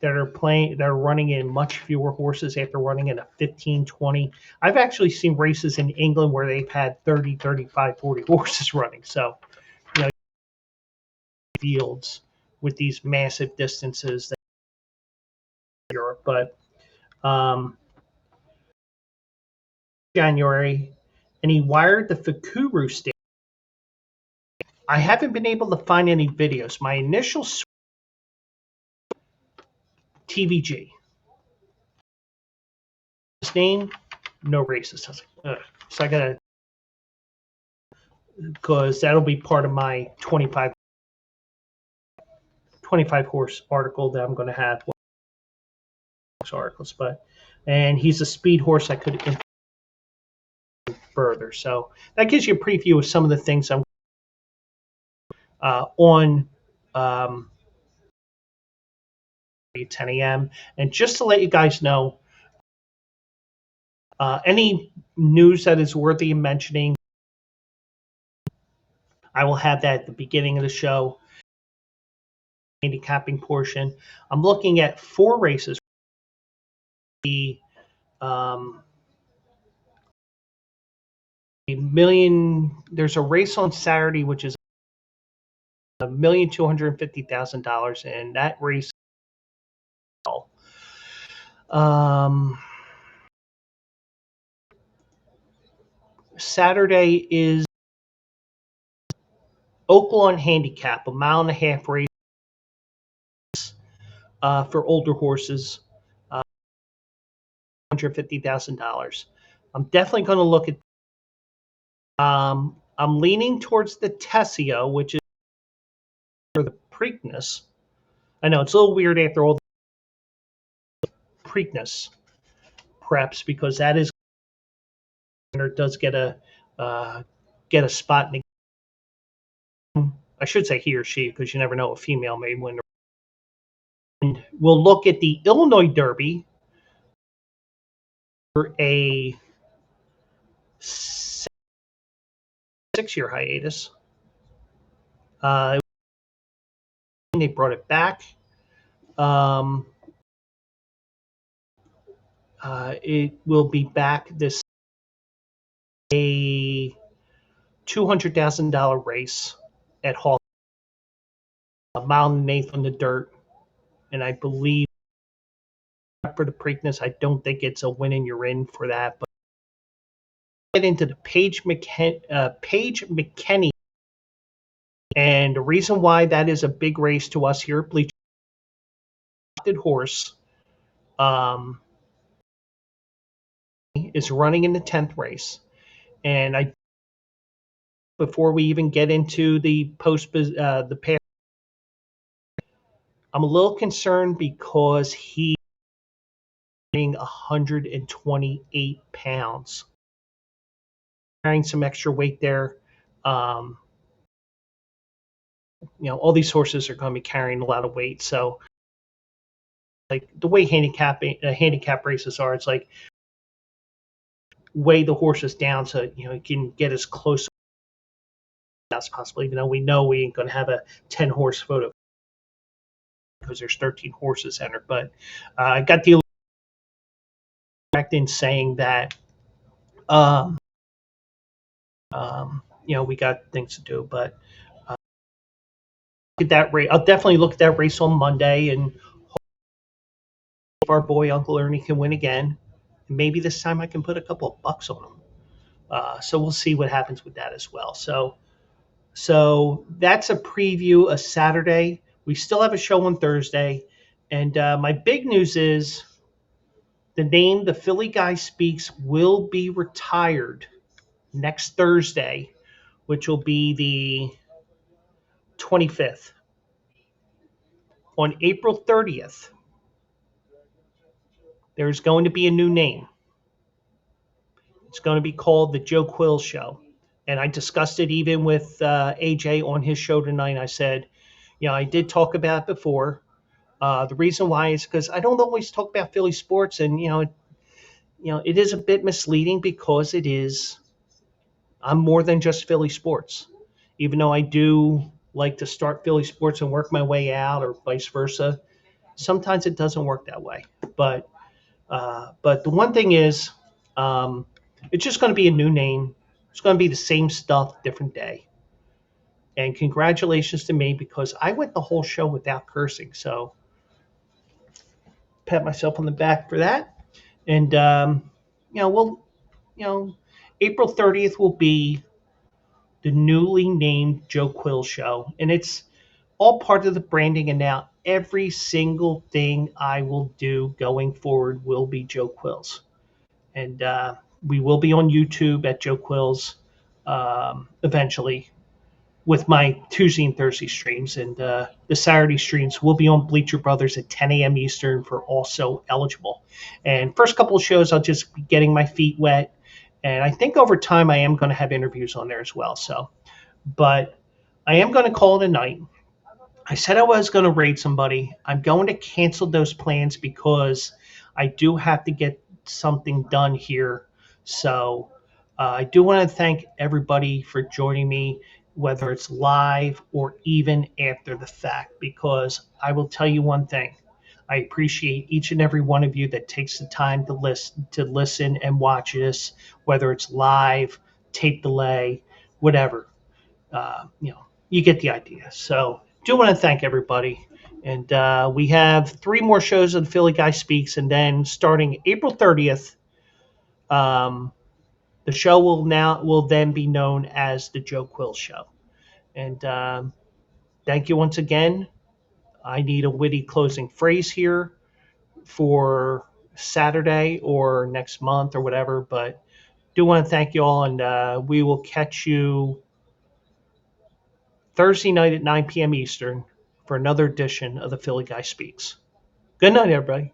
that are running in much fewer horses after running in a 15, 20. I've actually seen races in England where they've had 30, 35, 40 horses running. So, fields with these massive distances that Europe, but January, and he wired the Fukuru state. I haven't been able to find any videos. My initial TVG. His name, no races. I was like, ugh. So I gotta, because that'll be part of my 25 horse article that I'm going to have. Articles, and he's a speed horse I could further. So that gives you a preview of some of the things I'm on 10 a.m. And just to let you guys know, any news that is worthy of mentioning, I will have that at the beginning of the show. Handicapping portion. I'm looking at 4 races. The there's a race on Saturday which is $1,250,000, and that race Saturday is Oaklawn Handicap, a 1.5 mile race for older horses, $150,000. I'm definitely going to look at. I'm leaning towards the Tessio, which is for the Preakness. I know it's a little weird after all the Preakness preps, because that is does get a spot in the, I should say he or she, because you never know, a female may win. And we'll look at the Illinois Derby for a 6-year hiatus. They brought it back. It will be back this a $200,000 race at Hall, a 1.8 on the dirt, and I believe for the Preakness, I don't think it's a win and you're in for that. But get into the Paige McKenney, and the reason why that is a big race to us here at Bleacher horse is running in the 10th race, and before we even get into the pair, I'm a little concerned because he's 128 pounds, carrying some extra weight there. All these horses are going to be carrying a lot of weight, so like the way handicap races are, it's like weigh the horses down so you can get as close as possible. Even though we know we ain't going to have a 10 horse photo because there's 13 horses entered. But I got the correct in saying that um, we got things to do. But at that race, I'll definitely look at that race on Monday, and hope our boy Uncle Ernie can win again. And maybe this time I can put a couple of bucks on him. So we'll see what happens with that as well. So that's a preview of Saturday. We still have a show on Thursday, and my big news is the name The Philly Guy Speaks will be retired next Thursday, which will be the 25th. On April 30th, there's going to be a new name. It's going to be called The Joe Quill Show. And I discussed it even with AJ on his show tonight. I said, I did talk about it before. The reason why is because I don't always talk about Philly sports, and it is a bit misleading because it is. I'm more than just Philly sports, even though I do like to start Philly sports and work my way out, or vice versa. Sometimes it doesn't work that way, but the one thing is, it's just going to be a new name. It's going to be the same stuff, different day. And congratulations to me because I went the whole show without cursing. So pat myself on the back for that. And we'll, you know, April 30th will be the newly named Joe Quill Show, and it's all part of the branding. And now every single thing I will do going forward will be Joe Quills, and we will be on YouTube at Joe Quills eventually with my Tuesday and Thursday streams, and the Saturday streams will be on Bleacher Brothers at 10 a.m. Eastern for also eligible. And first couple of shows, I'll just be getting my feet wet, and I think over time I am going to have interviews on there as well. So, but I am going to call it a night. I said I was going to raid somebody. I'm going to cancel those plans because I do have to get something done here. So I do want to thank everybody for joining me, whether it's live or even after the fact, because I will tell you one thing. I appreciate each and every one of you that takes the time to listen and watch this, whether it's live, tape delay, whatever. You get the idea. So do want to thank everybody. And we have 3 more shows of the Philly Guy Speaks, and then starting April 30th, the show will then be known as the Joe Quill Show. And thank you once again. I need a witty closing phrase here for Saturday or next month or whatever, but do want to thank you all, and we will catch you Thursday night at 9 p.m. Eastern for another edition of the Philly Guy Speaks. Good night, everybody.